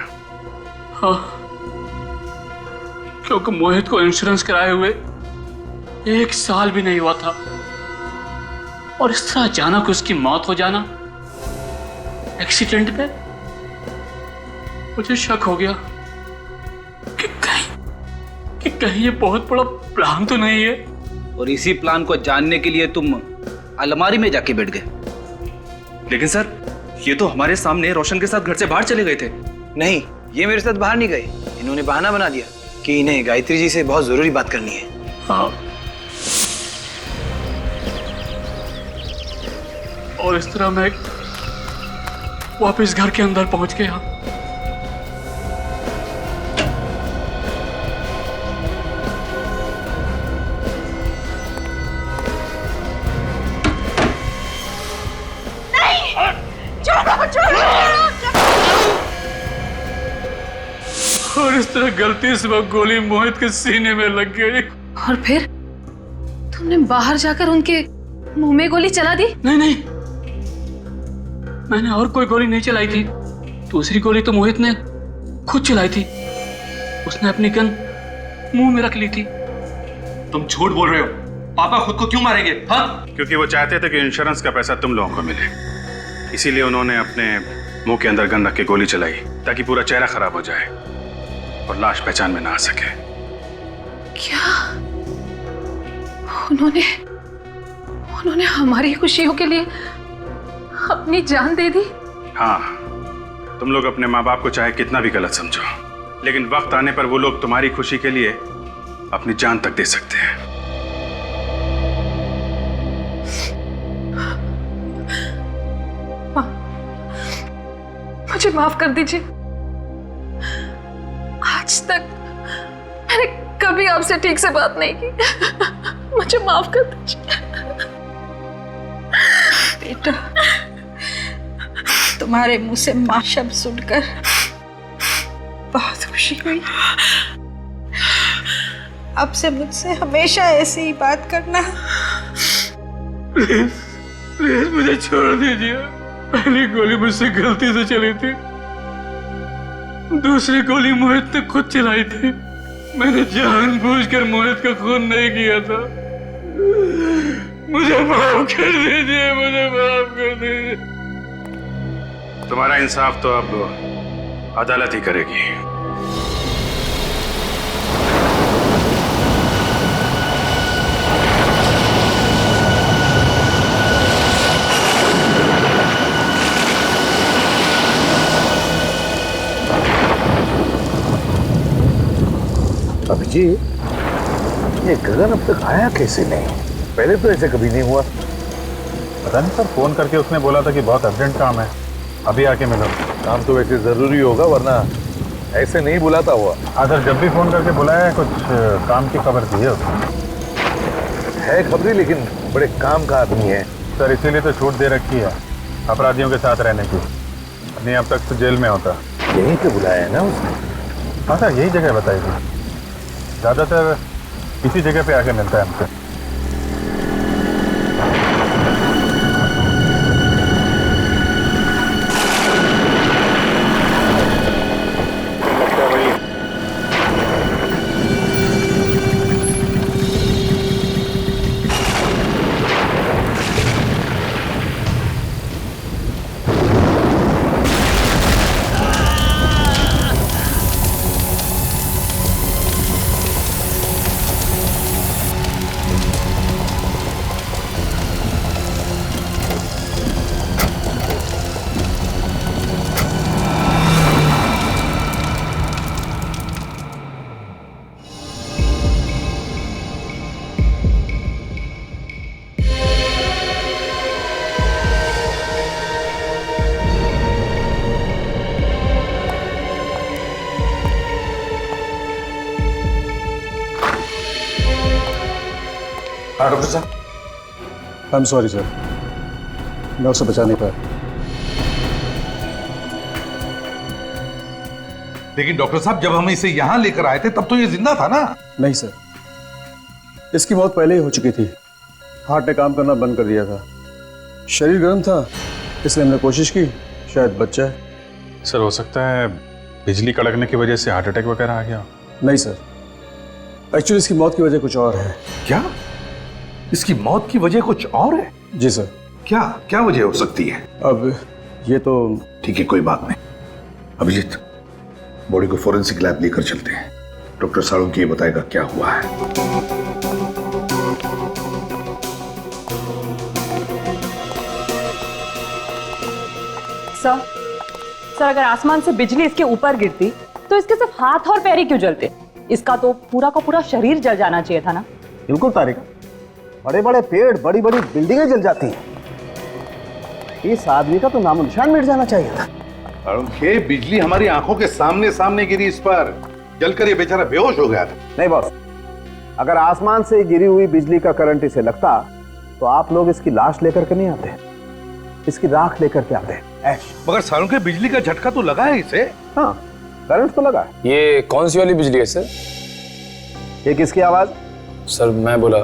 हाँ, क्योंकि मोहित को इंश्योरेंस कराए हुए 1 साल भी नहीं हुआ था, और इस तरह अचानक उसकी मौत हो जाना एक्सीडेंट में, मुझे शक हो गया कि कहीं ये बहुत बड़ा प्लान तो नहीं है। और इसी प्लान को जानने के लिए तुम अलमारी में जाके बैठ गए। लेकिन सर, ये तो हमारे सामने रोशन के साथ घर से बाहर चले गए थे। नहीं, ये मेरे साथ बाहर नहीं गए, इन्होंने बहाना बना दिया कि इन्हें गायत्री जी से बहुत जरूरी बात करनी है। हाँ, और इस तरह मैं वापस घर के अंदर पहुंच गया। और इस तरह गलती से वो गोली मोहित के सीने में लग गई। और फिर तुमने बाहर जाकर उनके मुंह में गोली चला दी? नहीं, मैंने और कोई गोली नहीं चलाई थी। दूसरी गोली तो मोहित ने खुद चलाई थी। उसने अपनी गन मुंह में रख ली थी। तुम झूठ बोल रहे हो। पापा खुद को क्यों मारेंगे? हाँ, क्योंकि वो चाहते थे कि इंश्योरेंस का पैसा तुम लोगों को मिले, इसीलिए उन्होंने अपने मुंह के अंदर गन रख के गोली चलाई ताकि पूरा चेहरा खराब हो जाए और लाश पहचान में ना आ सके। क्या उन्होंने हमारी खुशियों के लिए अपनी जान दे दी? हाँ, तुम लोग अपने माँ बाप को चाहे कितना भी गलत समझो, लेकिन वक्त आने पर वो लोग तुम्हारी खुशी के लिए अपनी जान तक दे सकते हैं। मुझे माफ कर दीजिए। आज तक मैंने कभी आपसे ठीक से बात नहीं की। मुझे माफ कर दीजिए। बेटा, तुम्हारे मुंह से मां शब्द सुनकर बहुत खुशी हुई। अब से मुझसे हमेशा ऐसी ही बात करना। प्लीज मुझे छोड़ दीजिए। पहली गोली मुझसे गलती से चली थी, दूसरी गोली मोहित ने खुद चलाई थी। मैंने जानबूझकर मोहित का खून नहीं किया था। मुझे माफ कर दीजिए, मुझे माफ कर दीजिए। तुम्हारा इंसाफ तो अब अदालत ही करेगी। अभिजीत, ये गगन अब तक आया कैसे नहीं? पहले तो ऐसे कभी नहीं हुआ। पता नहीं सर, फोन करके उसने बोला था कि बहुत अर्जेंट काम है, अभी आके मिलो। काम तो वैसे जरूरी होगा, वरना ऐसे नहीं बुलाता हुआ। हाँ सर, जब भी फोन करके बुलाया कुछ काम की खबर दी है उसने। है खबरी, लेकिन बड़े काम का आदमी है सर, इसीलिए तो छूट दे रखी है अपराधियों के साथ रहने की। नहीं अब तक तो जेल में होता। यहीं पे बुलाया है ना उसने? हाँ सर, यही जगह बताई थी। ज्यादातर इसी जगह पे आके मिलता है हमसे। डॉक्टर साहब, आई एम सॉरी सर, मैं उसे बचा नहीं पाया। लेकिन डॉक्टर साहब, जब हम इसे यहाँ लेकर आए थे तब तो ये जिंदा था ना? नहीं सर, इसकी मौत पहले ही हो चुकी थी। हार्ट ने काम करना बंद कर दिया था। शरीर गर्म था, इसलिए हमने कोशिश की शायद बच जाए। सर, हो सकता है बिजली कड़कने की वजह से हार्ट अटैक वगैरह आ गया। नहीं सर, एक्चुअली इसकी मौत की वजह कुछ और है। क्या? इसकी मौत की वजह कुछ और है? जी सर। क्या क्या वजह हो सकती है? अब ये तो ठीक है, कोई बात नहीं। अभिजीत, बॉडी को फोरेंसिक लैब लेकर चलते हैं। डॉक्टर साळुंके ये बताएगा क्या हुआ है। सर, अगर आसमान से बिजली इसके ऊपर गिरती तो इसके सिर्फ हाथ और पैर ही क्यों जलते? इसका तो पूरा का पूरा शरीर जल जाना चाहिए था ना। बिल्कुल तारिका, बड़े बड़े पेड़, बड़ी बड़ी बिल्डिंगें जल जाती हैं। इस आदमी का तो नामो निशान मिट जाना चाहिए था। साळुंके, बिजली हमारी आंखों के सामने सामने गिरी इस पर, जलकर ये बेचारा बेहोश हो गया था। नहीं बॉस, अगर आसमान से गिरी हुई बिजली का करंट इसे लगता तो आप लोग इसकी लाश लेकर के नहीं आते, इसकी राख लेकर के आते। मगर साळुंके, बिजली का झटका तो लगा है इसे। हाँ, करंट तो लगा। ये कौन सी वाली बिजली है सर? ये किसकी आवाज? सर मैं बोला।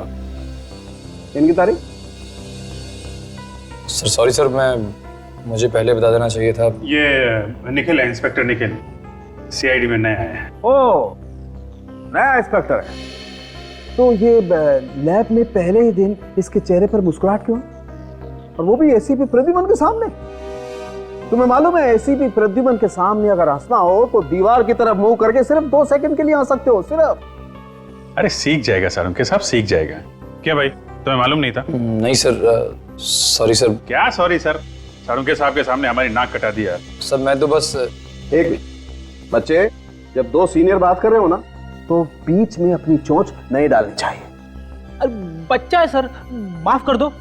इनकी तारीख? सर सॉरी सर, मैं मुझे पहले बता देना चाहिए था। ये निखिल है, इंस्पेक्टर निखिल, सीआईडी में नया है। ओ, नया इंस्पेक्टर है। तो ये लैब में पहले ही दिन इसके चेहरे पर मुस्कुराहट क्यों, और वो भी एसीपी प्रद्युमन के सामने? तुम्हें मालूम है एसीपी प्रद्युमन के सामने अगर हंसना हो तो दीवार की तरफ मुंह करके सिर्फ 2 सेकंड के लिए हंस सकते हो, सिर्फ। अरे सीख जाएगा सर, उनके साहब सीख जाएगा। क्या भाई, तुम्हें मालूम नहीं था? नहीं सर, सॉरी सर। क्या सॉरी सर? सर उनके साहब के सामने हमारी नाक कटा दिया। सर मैं तो बस एक बच्चे, जब 2 सीनियर बात कर रहे हो ना तो बीच में अपनी चोंच नहीं डालनी चाहिए। बच्चा है सर, माफ कर दो।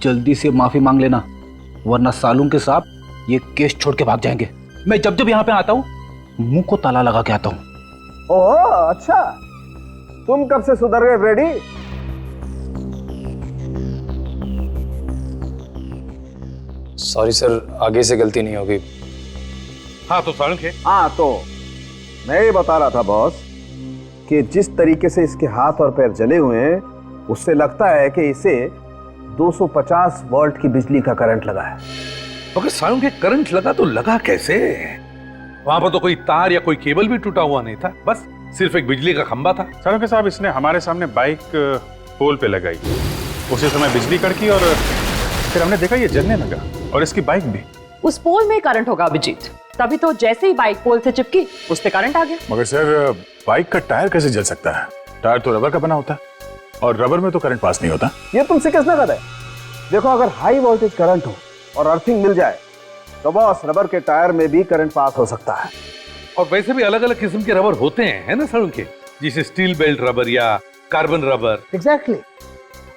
जल्दी से माफी मांग लेना, वरना सालून के साहब ये केस छोड़ के भाग जाएंगे। मैं जब जब यहाँ पे आता हूँ मुंह को ताला लगा के आता हूँ। ओह अच्छा, तुम कब से सुधर गए फ्रेडी? सॉरी सर, आगे से गलती नहीं होगी। हाँ तो सालून के, हाँ तो मैं ये बता रहा था बॉस कि जिस तरीके से इसके हाथ और पैर जले हुए हैं उससे लगता है कि इसे 250 वोल्ट की बिजली का करंट लगा है। ओके सालून के, करंट लगा तो लगा कैसे? वहां पर तो कोई तार या कोई केबल भी टूटा हुआ नहीं था, बस सिर्फ एक बिजली का खंबा था। सर के साहब, इसने हमारे सामने बाइक पोल पे लगाई, उसी समय बिजली कड़की और फिर हमने देखा ये जलने लगा, और इसकी बाइक भी। उस पोल में करंट होगा अभिजीत, तभी तो जैसे ही बाइक पोल से चिपकी उस पे करंट आ गया। मगर सर बाइक का टायर कैसे जल सकता है? टायर तो रबर का बना होता है, और रबर में तो करंट पास नहीं होता। ये तुमसे किसने कहा है? देखो, अगर हाई वोल्टेज करंट हो और अर्थिंग मिल जाए तो बॉस रबर के टायर में भी करंट पास हो सकता है। और वैसे भी अलग अलग किस्म के रबर होते हैं, है ना सालून के, जैसे स्टील बेल्ट रबर या कार्बन रबर। एग्जैक्टली।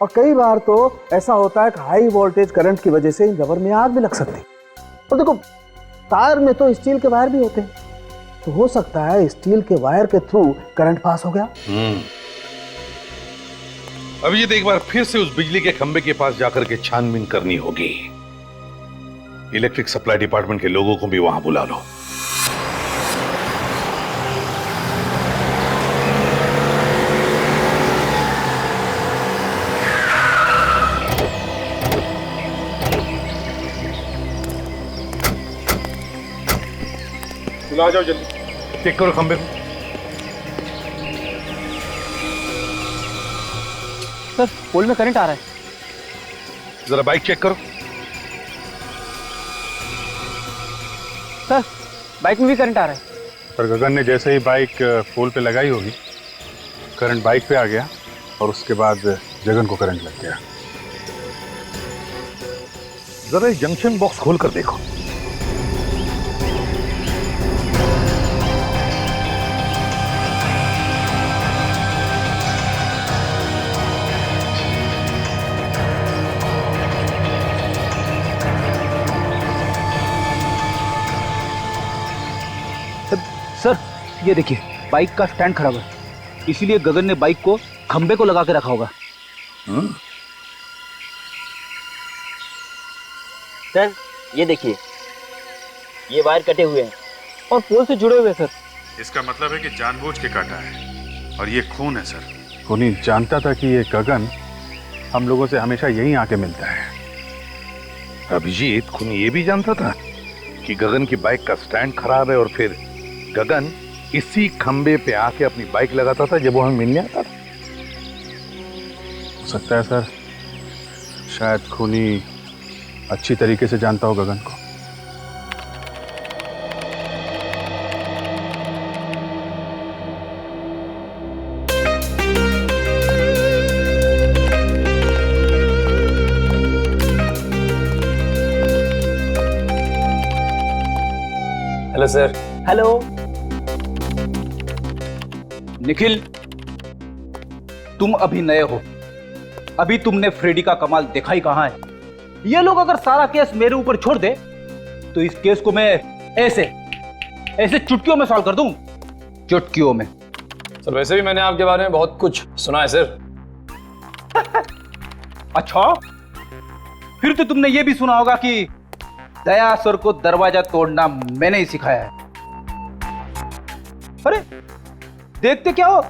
और कई बार तो ऐसा होता है कि हाई वोल्टेज करंट की वजह से इन रबर में आग भी लग सकती है। और देखो, टायर में तो स्टील के वायर भी होते हैं, तो हो सकता है स्टील के वायर के थ्रू करंट पास हो गया। अब ये तो एक बार फिर से उस बिजली के खंबे के पास जाकर के छानबीन करनी होगी। इलेक्ट्रिक सप्लाई डिपार्टमेंट के लोगों को भी वहां बुला लो। बुला जाओ जल्दी, चेक करो खंबे को। सर पोल में करंट आ रहा है। जरा बाइक चेक करो। सर बाइक में भी करंट आ रहा है। पर गगन ने जैसे ही बाइक पोल पे लगाई होगी, करंट बाइक पे आ गया, और उसके बाद जगन को करंट लग गया। जरा जंक्शन बॉक्स खोल कर देखो। सर ये देखिए, बाइक का स्टैंड खराब है, इसीलिए गगन ने बाइक को खंबे को लगा के रखा होगा। सर ये देखिए, ये वायर कटे हुए हैं और पोल से जुड़े हुए हैं सर। इसका मतलब है कि जानबूझ के काटा है, और ये खून है सर। खूनी जानता था कि ये गगन हम लोगों से हमेशा यहीं आके मिलता है। अभिजीत, खूनी ये भी जानता था कि गगन की बाइक का स्टैंड खराब है, और फिर गगन इसी खंबे पे आके अपनी बाइक लगाता था जब वो हमें मिलने आता था। हो सकता है सर, शायद खूनी अच्छी तरीके से जानता हो गगन को। Hello sir. हेलो निखिल, तुम अभी नए हो, अभी तुमने फ्रेडी का कमाल देखा ही कहां है। ये लोग अगर सारा केस मेरे ऊपर छोड़ दे तो इस केस को मैं ऐसे ऐसे चुटकियों में सॉल्व कर दूं, चुटकियों में। सर वैसे भी मैंने आपके बारे में बहुत कुछ सुना है सर। अच्छा, फिर तो तुमने ये भी सुना होगा कि दया सर को दरवाजा तोड़ना मैंने ही सिखाया है। अरे देखते क्या हो,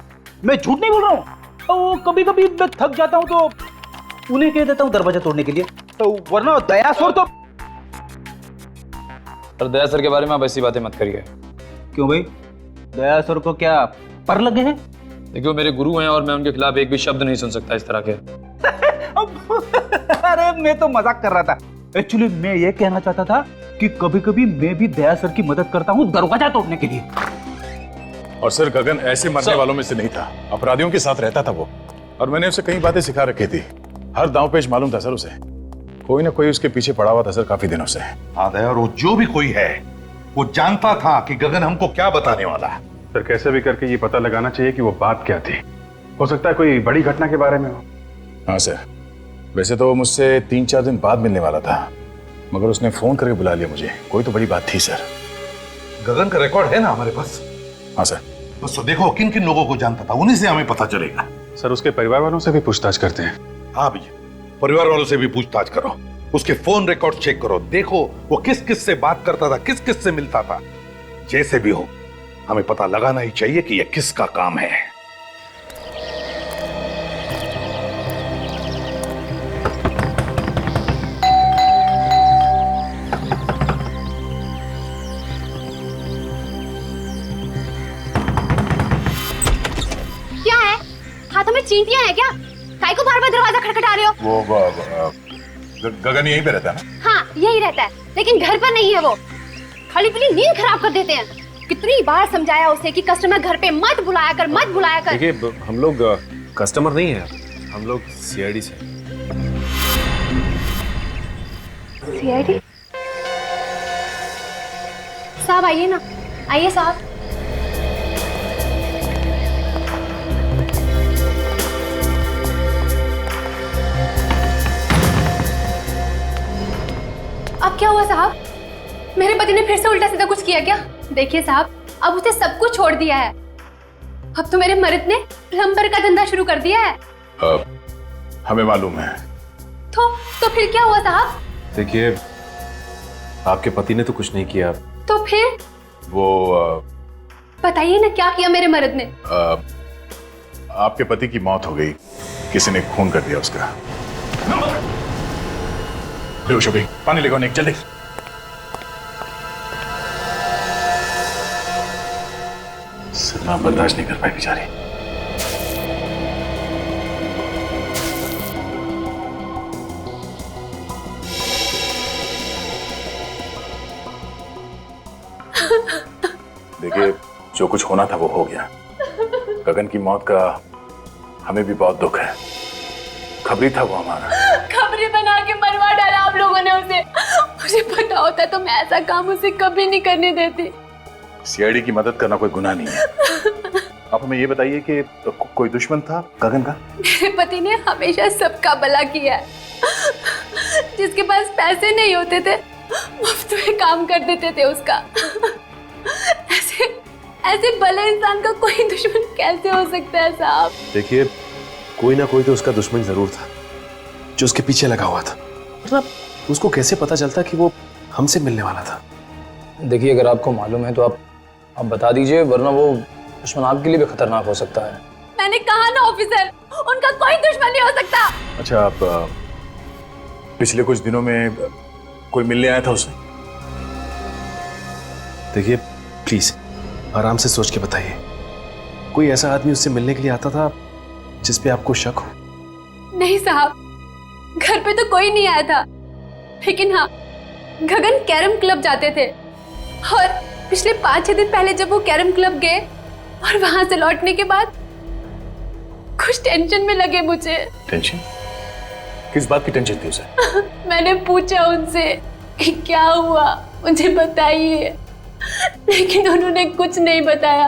मैं झूठ नहीं बोल रहा हूं। तो कभी कभी मैं थक जाता हूं तो उन्हें कह देता हूं दरवाजा तोड़ने के लिए, तो वरना दया सर तो और दया सर के बारे में आप ऐसी बातें मत करिए। क्यों भाई, दया सर को क्या पर लगे हैं? देखिए वो मेरे गुरु हैं और मैं उनके खिलाफ एक भी शब्द नहीं सुन सकता इस तरह के। अरे मैं तो मजाक कर रहा था। एक्चुअली मैं ये कहना चाहता था कि कभी कभी मैं भी दया सर की मदद करता हूँ दरवाजा तोड़ने के लिए। और सर गगन ऐसे मरने वालों में से नहीं था, अपराधियों के साथ रहता था वो, और मैंने उसे कई बातें सिखा रखी थी। हर दांव पेच मालूम था सर उसे। कोई ना कोई उसके पीछे पड़ा हुआ था सर काफी दिनों से। हाँ दया, और वो जो भी कोई है वो जानता था कि गगन हमको क्या बताने वाला है। सर कैसे भी करके ये पता लगाना चाहिए कि वो बात क्या थी। हो सकता है कोई बड़ी घटना के बारे में हो। हाँ सर, वैसे तो वो मुझसे 3-4 दिन बाद मिलने वाला था, मगर उसने फोन करके बुला लिया मुझे। कोई तो बड़ी बात थी सर। गगन का रिकॉर्ड है ना हमारे पास? हाँ सर। बस तो देखो किन किन लोगों को जानता था, उन्हीं से हमें पता चलेगा। सर उसके परिवार वालों से भी पूछताछ करते हैं। हाँ भैया, परिवार वालों से भी पूछताछ करो, उसके फोन रिकॉर्ड चेक करो, देखो वो किस किस से बात करता था, किस किस से मिलता था। जैसे भी हो हमें पता लगाना ही चाहिए कि यह किसका काम है। क्या है? हाथों में चींटियां हैं क्या? काहे को बार-बार दरवाजा खटखटा रहे हो? वो गगन यहीं पे रहता है ना? हाँ, यही रहता है, लेकिन घर पर नहीं है वो। खाली पीली नींद खराब कर देते हैं। कितनी बार समझाया उसे कि कस्टमर घर पे मत बुलाया कर, मत बुलाया कर। देखिए हम लोग कस्टमर नहीं है, हम लोग सीआईडी से। सीआईडी? साहब आइए ना, आइए साहब। अब क्या हुआ साहब? मेरे पति ने फिर से उल्टा सीधा कुछ किया क्या? देखिए साहब, अब उसे सब कुछ छोड़ दिया है। अब तो मेरे मर्द ने प्लम्बर का धंधा शुरू कर दिया है। हमें मालूम है। तो फिर क्या हुआ साहब? देखिए आपके पति ने तो कुछ नहीं किया। तो फिर वो बताइए ना, क्या किया मेरे मर्द ने? आपके पति की मौत हो गई, किसी ने खून कर दिया उसका। बेहोश हो गई, पानी लेकर निक जल्दी। सदमा बर्दाश्त नहीं कर पाई बेचारी। देखिए जो कुछ होना था वो हो गया। गगन की मौत का हमें भी बहुत दुख है। खबरी था वो हमारा। खबरी बना के मरवा डाला आप लोगों ने उसे। मुझे पता होता तो मैं ऐसा काम उसे कभी नहीं करने देती। सीआईडी की मदद करना कोई गुनाह नहीं है। आप हमें ये बताइए कि कोई दुश्मन था गगन का? मेरे पति ने हमेशा सबका भला किया है। जिसके पास पैसे नहीं होते थे मुफ्त में काम कर देते थे उसका। ऐसे भले इंसान का कोई दुश्मन कैसे हो सकता है साहब? देखिए कोई ना कोई तो उसका दुश्मन जरूर था जो उसके पीछे लगा हुआ था। मतलब उसको कैसे पता चलता कि वो हमसे मिलने वाला था? देखिए अगर आपको मालूम है तो आप बता दीजिए, वरना वो दुश्मन आपके लिए भी खतरनाक हो सकता है। मैंने कहा ना ऑफिसर, उनका कोई दुश्मन नहीं हो सकता। अच्छा, आप पिछले कुछ दिनों में कोई मिलने आया था उसे? देखिए प्लीज आराम से सोच के बताइए। कोई ऐसा आदमी उससे मिलने के लिए आता था जिस पे आपको शक हो? नहीं साहब, घर पे तो कोई नहीं आया था, लेकिन हाँ गगन कैरम क्लब जाते थे और पिछले 5-6 दिन पहले जब वो कैरम क्लब गए और वहां से लौटने के बाद कुछ टेंशन में लगे मुझे। टेंशन? किस बात की टेंशन थी उसे? मैंने पूछा उनसे कि क्या हुआ, मुझे बताइए, लेकिन उन्होंने कुछ नहीं बताया।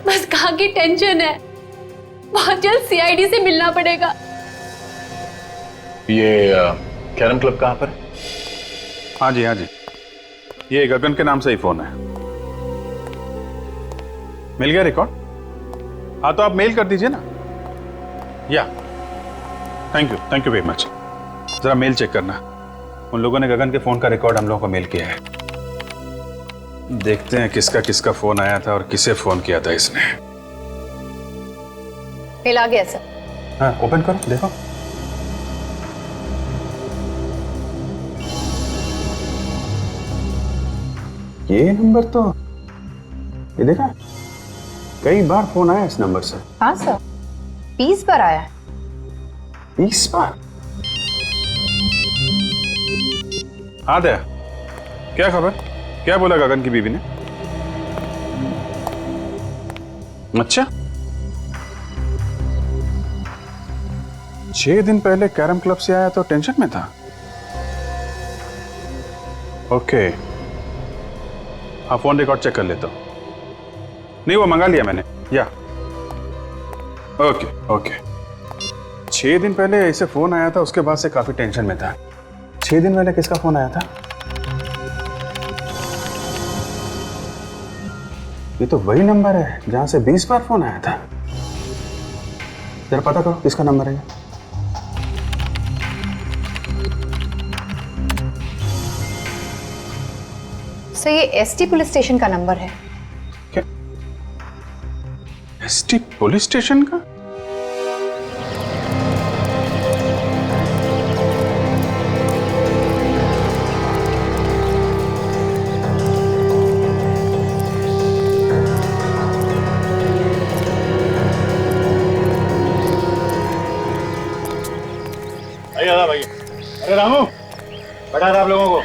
बस कहा कि टेंशन है, बहुत जल्द सीआईडी से मिलना पड़ेगा। ये कैरम क्लब कहाँ पर? हाँ जी, ये गगन के नाम से ही फोन है। मिल गया रिकॉर्ड? हाँ तो आप मेल कर दीजिए ना। या थैंक यू वेरी मच। जरा मेल चेक करना, उन लोगों ने गगन के फोन का रिकॉर्ड हम लोगों को मेल किया है। देखते हैं किसका फोन आया था और किसे फोन किया था इसने। मेल आ गया सर। हाँ ओपन करो, देखो। ये नंबर तो, ये देखा, कई बार फोन आया इस नंबर से। हाँ सर, 20 बार आया है। 20 बार? हाँ दया, क्या खबर? क्या बोला गगन की बीवी ने? अच्छा, 6 दिन पहले कैरम क्लब से आया तो टेंशन में था। ओके, हाँ फोन रिकॉर्ड चेक कर लेता हूँ। नहीं, वो मंगा लिया मैंने, या ओके ओके। 6 दिन पहले ऐसे फोन आया था, उसके बाद से काफी टेंशन में था। 6 दिन पहले किसका फोन आया था? ये तो वही नंबर है जहां से 20 बार फोन आया था। जरा पता करो किसका नंबर है। सर ये एसटी पुलिस स्टेशन का नंबर है। क्या? एसटी पुलिस स्टेशन का? भाई, अरे रामू, बता था आप लोगों को,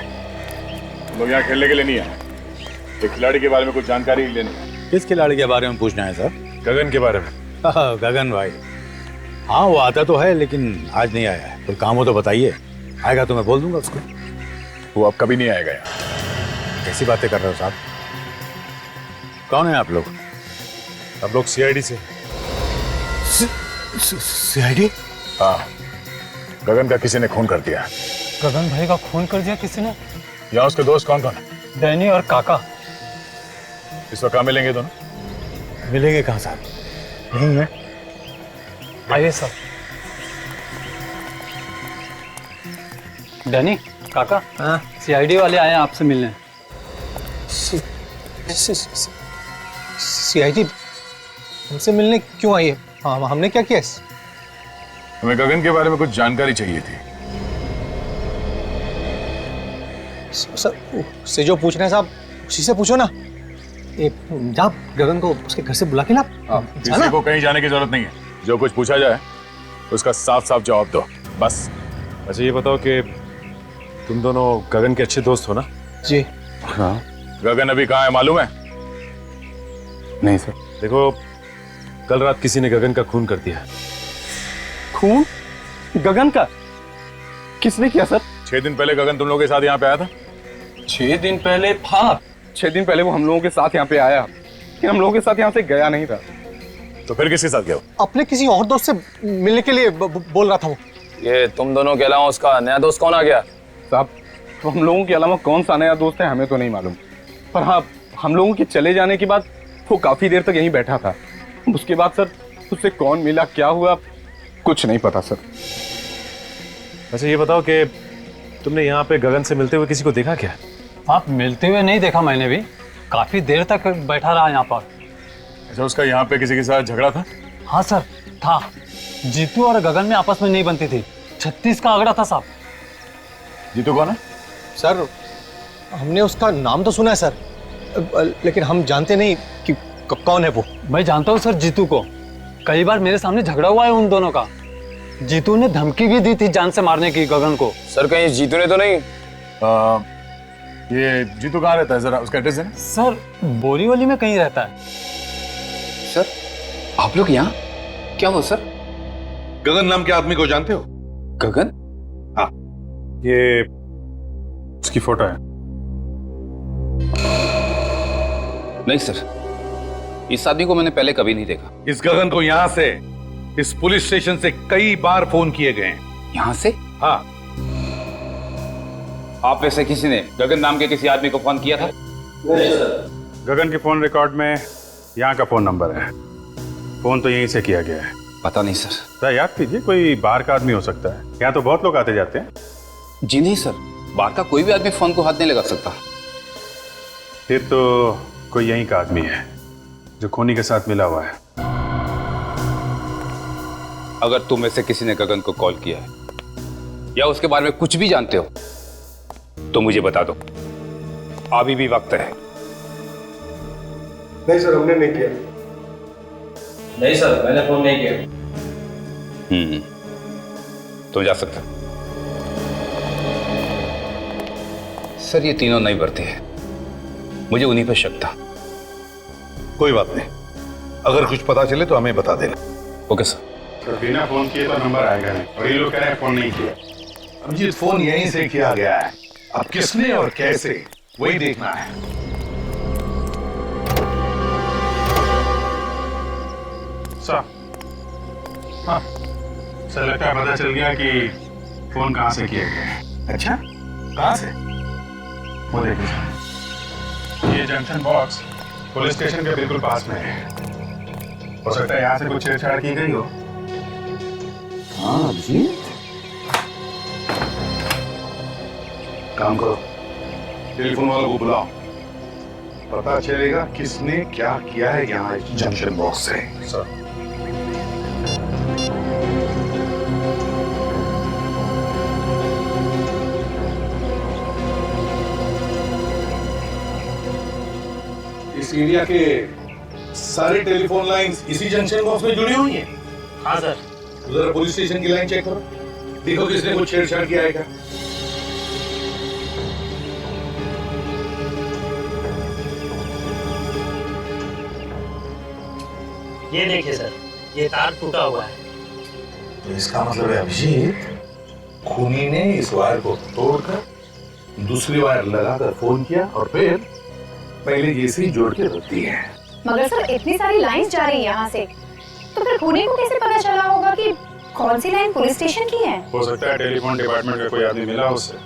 लोग यहाँ खेलने के लिए नहीं आए। एक खिलाड़ी के बारे में कुछ जानकारी लेनी है। किस खिलाड़ी के बारे में पूछना है सर? गगन के बारे में। गगन भाई, हाँ वो आता तो है लेकिन आज नहीं आया है। कोई काम हो तो बताइए, आएगा तो मैं बोल दूंगा उसको। वो अब कभी नहीं आएगा यहाँ। कैसी बातें कर रहे हो साहब? कौन है आप लोग? हम लोग सीआईडी से। सीआईडी? हाँ, गगन का किसी ने खून कर दिया। गगन भाई का खून कर दिया किसी ने? यहाँ उसके दोस्त कौन कौन है? डैनी और काका। इस वक्त कहाँ मिलेंगे दोनों? मिलेंगे कहाँ साहब? नहीं है। आइए सर। डैनी, काका, सीआईडी वाले आए हैं आपसे मिलने। सीआईडी हमसे मिलने क्यों आई है? हाँ, हमने क्या किया? हमें गगन के बारे में कुछ जानकारी चाहिए थी। सर, से जो पूछ रहे हैं साहब, उसी से पूछो ना। जा गगन को उसके घर से बुला के ला। किसी को कहीं जाने की जरूरत नहीं है। जो कुछ पूछा जाए उसका साफ साफ जवाब दो, बस। अच्छा ये बताओ कि तुम दोनों गगन के अच्छे दोस्त हो ना? जी हाँ। गगन अभी कहाँ है मालूम है? नहीं सर। देखो, कल रात किसी ने गगन का खून कर दिया। खून? गगन का? किसने किया सर? 6 दिन पहले गगन तुम लोगों के साथ यहाँ पे आया था। 6 दिन पहले? हाँ, 6 दिन पहले वो हम लोगों के साथ यहाँ पे आया, लेकिन हम लोगों के साथ यहाँ से गया नहीं था। तो फिर किसके साथ गया? अपने किसी और दोस्त से मिलने के लिए बोल रहा था वो। ये तुम दोनों के अलावा उसका नया दोस्त कौन आ गया? साहब, तो हम लोगों के अलावा कौन सा नया दोस्त है हमें तो नहीं मालूम, पर हाँ, हम लोगों के चले जाने के बाद वो काफी देर तक यहीं बैठा था। उसके बाद सर उससे कौन मिला, क्या हुआ, कुछ नहीं पता सर। अच्छा ये बताओ कि तुमने यहाँ पे गगन से मिलते हुए किसी को देखा क्या? आप मिलते हुए नहीं देखा मैंने भी, काफी देर तक बैठा रहा यहाँ पर। अच्छा, उसका यहाँ पे किसी के साथ झगड़ा था? हाँ सर, था। जीतू और गगन में आपस में नहीं बनती थी, 36 का आंकड़ा था साहब। जीतू कौन है? सर हमने उसका नाम तो सुना है सर, लेकिन हम जानते नहीं कि कौन है वो। मैं जानता हूँ सर जीतू को, कई बार मेरे सामने झगड़ा हुआ है उन दोनों का। जीतू ने धमकी भी दी थी जान से मारने की गगन को। सर कहीं जीतू ने तो नहीं? ये जीतू कहाँ रहता है, जरा उसका एड्रेस है? सर बोरीवली में कहीं रहता है। सर आप लोग यहाँ क्या हो? सर गगन नाम के आदमी को जानते हो? गगन? हाँ, ये उसकी फोटो है। नहीं सर, इस आदमी को मैंने पहले कभी नहीं देखा। इस गगन को यहाँ से, इस पुलिस स्टेशन से कई बार फोन किए गए हैं। यहाँ से? हाँ। आप में से किसी ने गगन नाम के किसी आदमी को फोन किया था? नहीं सर। गगन के फोन रिकॉर्ड में यहाँ का फोन नंबर है। फोन तो यहीं से किया गया है। पता नहीं सर। सर याद कीजिए, कोई बाहर का आदमी हो सकता है। यहाँ तो बहुत लोग आते जाते हैं। जी नहीं सर, बाहर का कोई भी आदमी फोन को हाथ नहीं लगा सकता। फिर तो कोई यहीं का आदमी है जो खूनी के साथ मिला हुआ है। अगर तुम में से किसी ने गगन को कॉल किया है या उसके बारे में कुछ भी जानते हो तो मुझे बता दो, अभी भी वक्त है। नहीं सर, हमने नहीं किया। नहीं सर, मैंने फोन नहीं किया। तुम जा सकते हो। सर ये तीनों नहीं बढ़ते हैं, मुझे उन्हीं पर शक था। कोई बात नहीं, अगर कुछ पता चले तो हमें बता देना। Okay sir. तो बिना फोन किए तो नंबर आएगा नहीं, और ये लोग कह रहे हैं फोन नहीं किया। अभिजीत, फोन यहीं से किया गया है, अब किसने और कैसे वही देखना है। सर, हाँ सर, लगता है पता चल गया कि फोन कहाँ से किया गया है। अच्छा, कहाँ से? वो देखिए सर, ये जंक्शन बॉक्स पुलिस स्टेशन के बिल्कुल पास में है। हो सकता है यहाँ से कुछ छेड़छाड़ की गई हो। हाँ जी, काम करो, टेलीफोन वालों को बुलाओ, पता चलेगा किसने क्या किया है यहाँ जंक्शन बॉक्स से। सर इस एरिया के सारे टेलीफोन लाइंस इसी जंक्शन बॉक्स में जुड़ी हुई हैं। हाँ सर। जरा पुलिस स्टेशन की लाइन चेक करो, देखो किसने कुछ छेड़छाड़ किया है क्या। ये देखिए सर, ये तार टूटा हुआ है। तो इसका मतलब है अभिजीत, खूनी ने इस वायर को तोड़कर दूसरी वायर लगाकर फोन किया और फिर पहले ये से जोड़ के रख दी है। मगर सर इतनी सारी लाइंस जा रही है यहाँ से, तो फिर खूनी को कैसे पता चला होगा कि कौन सी लाइन पुलिस स्टेशन की है? हो सकता है टेलीफोन डिपार्टमेंट का कोई आदमी मिला उससे।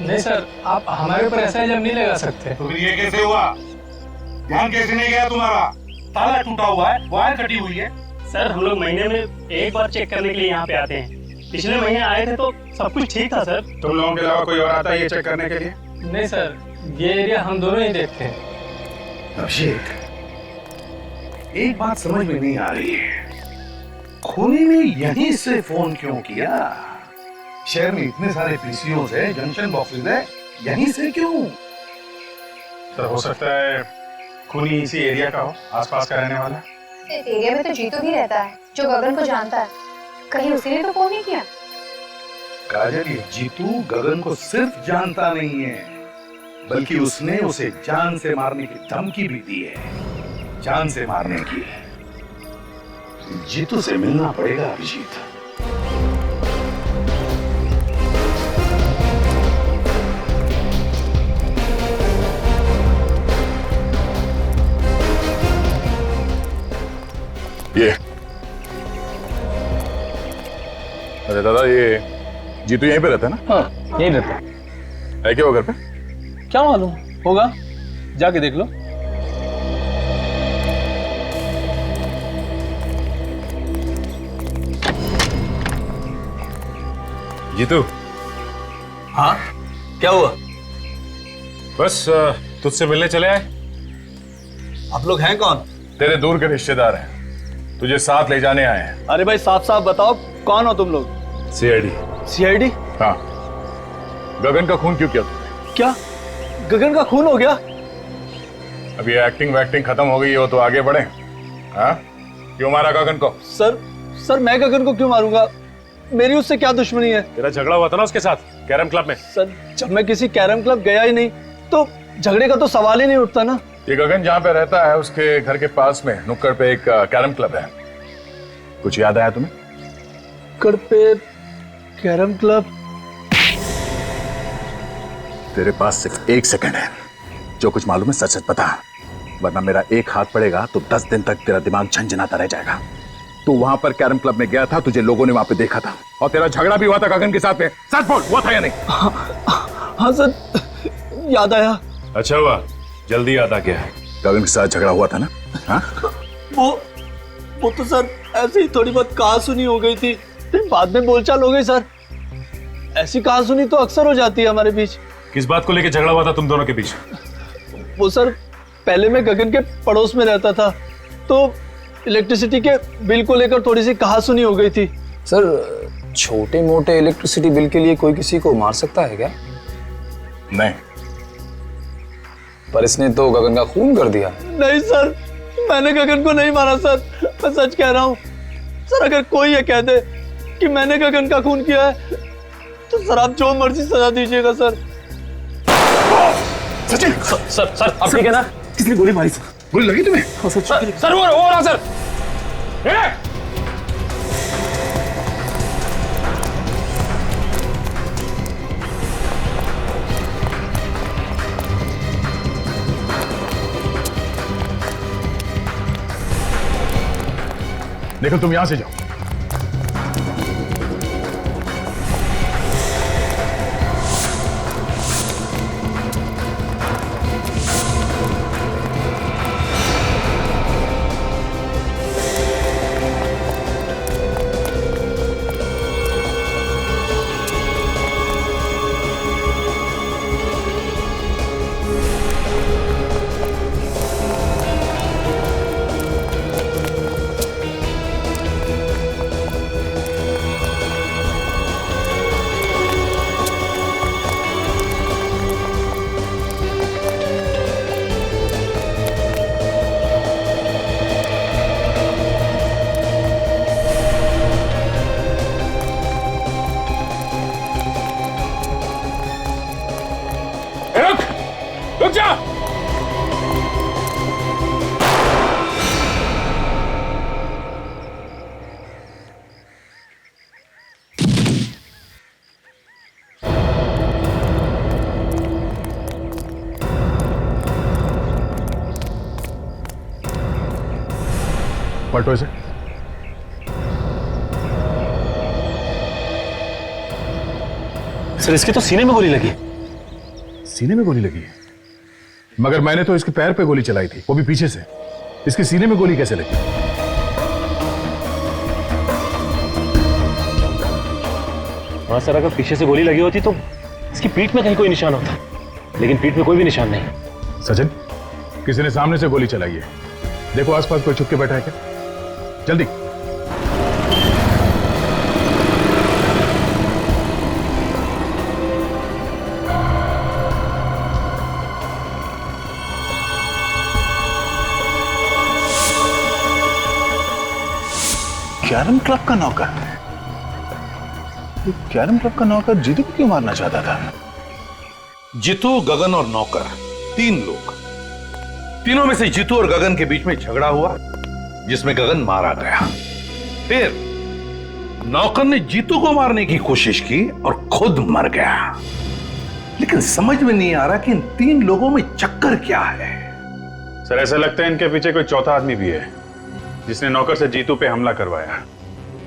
नहीं सर, आप हमारे ऊपर ऐसा इल्जाम नहीं लगा सकते। तो फिर ये कैसे हुआ? ध्यान कैसे नहीं गया तुम्हारा? ताला टूटा हुआ है, वायर कटी हुई है। सर हम लोग महीने में एक बार चेक करने के लिए यहाँ पे आते हैं। पिछले महीने आए थे तो सब कुछ ठीक था सर। तुम लोगों के अलावा कोई और आता है ये चेक करने के लिए? नहीं सर, ये एरिया हम दोनों ही देखते हैं। अभिषेक, एक बात समझ में नहीं आ रही है, खूनी ने यहीं से फोन क्यों किया? शहर में इतने सारे पीसीओस है, जंक्शन बॉक्सेस है, यहीं से क्यों? सर हो सकता है खूनी इसी एरिया का हो, आसपास का रहने वाला। इस एरिया में तो जीतू भी रहता है, जो गगन को जानता है। कहीं उसी ने तो फोन नहीं किया? काजल, ये जीतू गगन को सिर्फ जानता नहीं है, बल्कि उसने उसे जान से मारने की धमकी भी दी है। जान से मारने की। जीतू से मिलना पड़ेगा अभिजीत। ये अरे दादा, ये जीतू यहीं पे रहता है ना? हाँ यहीं रहता है क्या वो घर पे? क्या मालूम होगा, जाके देख लो। जीतू। हाँ क्या हुआ? बस तुझसे मिलने चले आए। आप लोग हैं कौन? तेरे दूर के रिश्तेदार हैं, तुझे साथ ले जाने आए हैं। अरे भाई साफ साफ बताओ, कौन हो तुम लोग? सीआईडी। सीआईडी? हाँ। गगन का खून क्यों किया तुमने? क्या गगन का खून हो गया? अब ये एक्टिंग वैक्टिंग खत्म हो गई हो तो आगे बढ़े। हाँ, क्यों मारा गगन को? सर मैं गगन को क्यों मारूंगा? मेरी उससे क्या दुश्मनी है? तेरा झगड़ा हुआ था ना उसके साथ कैरम क्लब में। सर जब मैं किसी कैरम क्लब गया ही नहीं तो झगड़े का तो सवाल ही नहीं उठता ना। ये गगन जहाँ पे रहता है उसके घर के पास में नुक्कड़ पे एक कैरम क्लब है, कुछ याद आया तुम्हें? नुक्कड़ पे कैरम क्लब? तेरे पास सिर्फ 1 सेकंड है, जो कुछ मालूम है सच सच बता, वरना मेरा एक हाथ पड़ेगा तो 10 दिन तक तेरा दिमाग झंझनाता रह जाएगा। तू वहां पर कैरम क्लब में गया था, तुझे लोगों ने वहां पे देखा था, और तेरा झगड़ा भी हुआ था गगन के साथ में। सच बोल, हुआ था या नहीं? हाँ सर, याद आया। अच्छा हुआ, जल्दी याद आ गया। गगन के साथ झगड़ा हुआ था ना? हाँ? वो तो सर ऐसे ही थोड़ी बहुत कहा सुनी हो गई थी, फिर बाद में बोलचाल हो गई सर। ऐसी कहा सुनी तो अक्सर हो जाती है हमारे बीच। किस बात को लेकर झगड़ा हुआ था तुम दोनों के बीच? वो सर, पहले मैं गगन के पड़ोस में रहता था, तो इलेक्ट्रिसिटी के बिल को लेकर थोड़ी सी कहा सुनी हो गई थी। सर छोटे मोटे इलेक्ट्रिसिटी बिल के लिए कोई किसी को मार सकता है क्या? नहीं, पर इसने तो गगन का खून कर दिया। नहीं सर, मैंने गगन को नहीं मारा सर, मैं सच कह रहा हूँ सर। अगर कोई ये कह दे कि मैंने गगन का खून किया है तो सर आप जो मर्जी सजा दीजिएगा सर। सचिन सर सर आप ठीक है ना? किसने गोली मारी सर? गोली लगी तुम्हें? सर वो रहा सर। देखो तुम यहां से जाओ। रुक जा। पलटो इसे। सर इसके तो सीने में गोली लगी। सीने में गोली लगी है? मगर मैंने तो इसके पैर पे गोली चलाई थी, वो भी पीछे से। इसके सीने में गोली कैसे लगी? हाँ सर, अगर पीछे से गोली लगी होती तो इसकी पीठ में कहीं कोई निशान होता, लेकिन पीठ में कोई भी निशान नहीं। सचिन, किसी ने सामने से गोली चलाई है। देखो आसपास कोई छुप के बैठा है क्या? जल्दी। कैरम क्लब का नौकर? कैरम क्लब का नौकर जीतू को क्यों मारना चाहता था? जीतू, गगन और नौकर, तीन लोग। तीनों में से जीतू और गगन के बीच में झगड़ा हुआ जिसमें गगन मारा गया। फिर नौकर ने जीतू को मारने की कोशिश की और खुद मर गया। लेकिन समझ में नहीं आ रहा कि इन तीन लोगों में चक्कर क्या है। सर ऐसा लगता है इनके पीछे कोई चौथा आदमी भी है जिसने नौकर से जीतू पे हमला करवाया।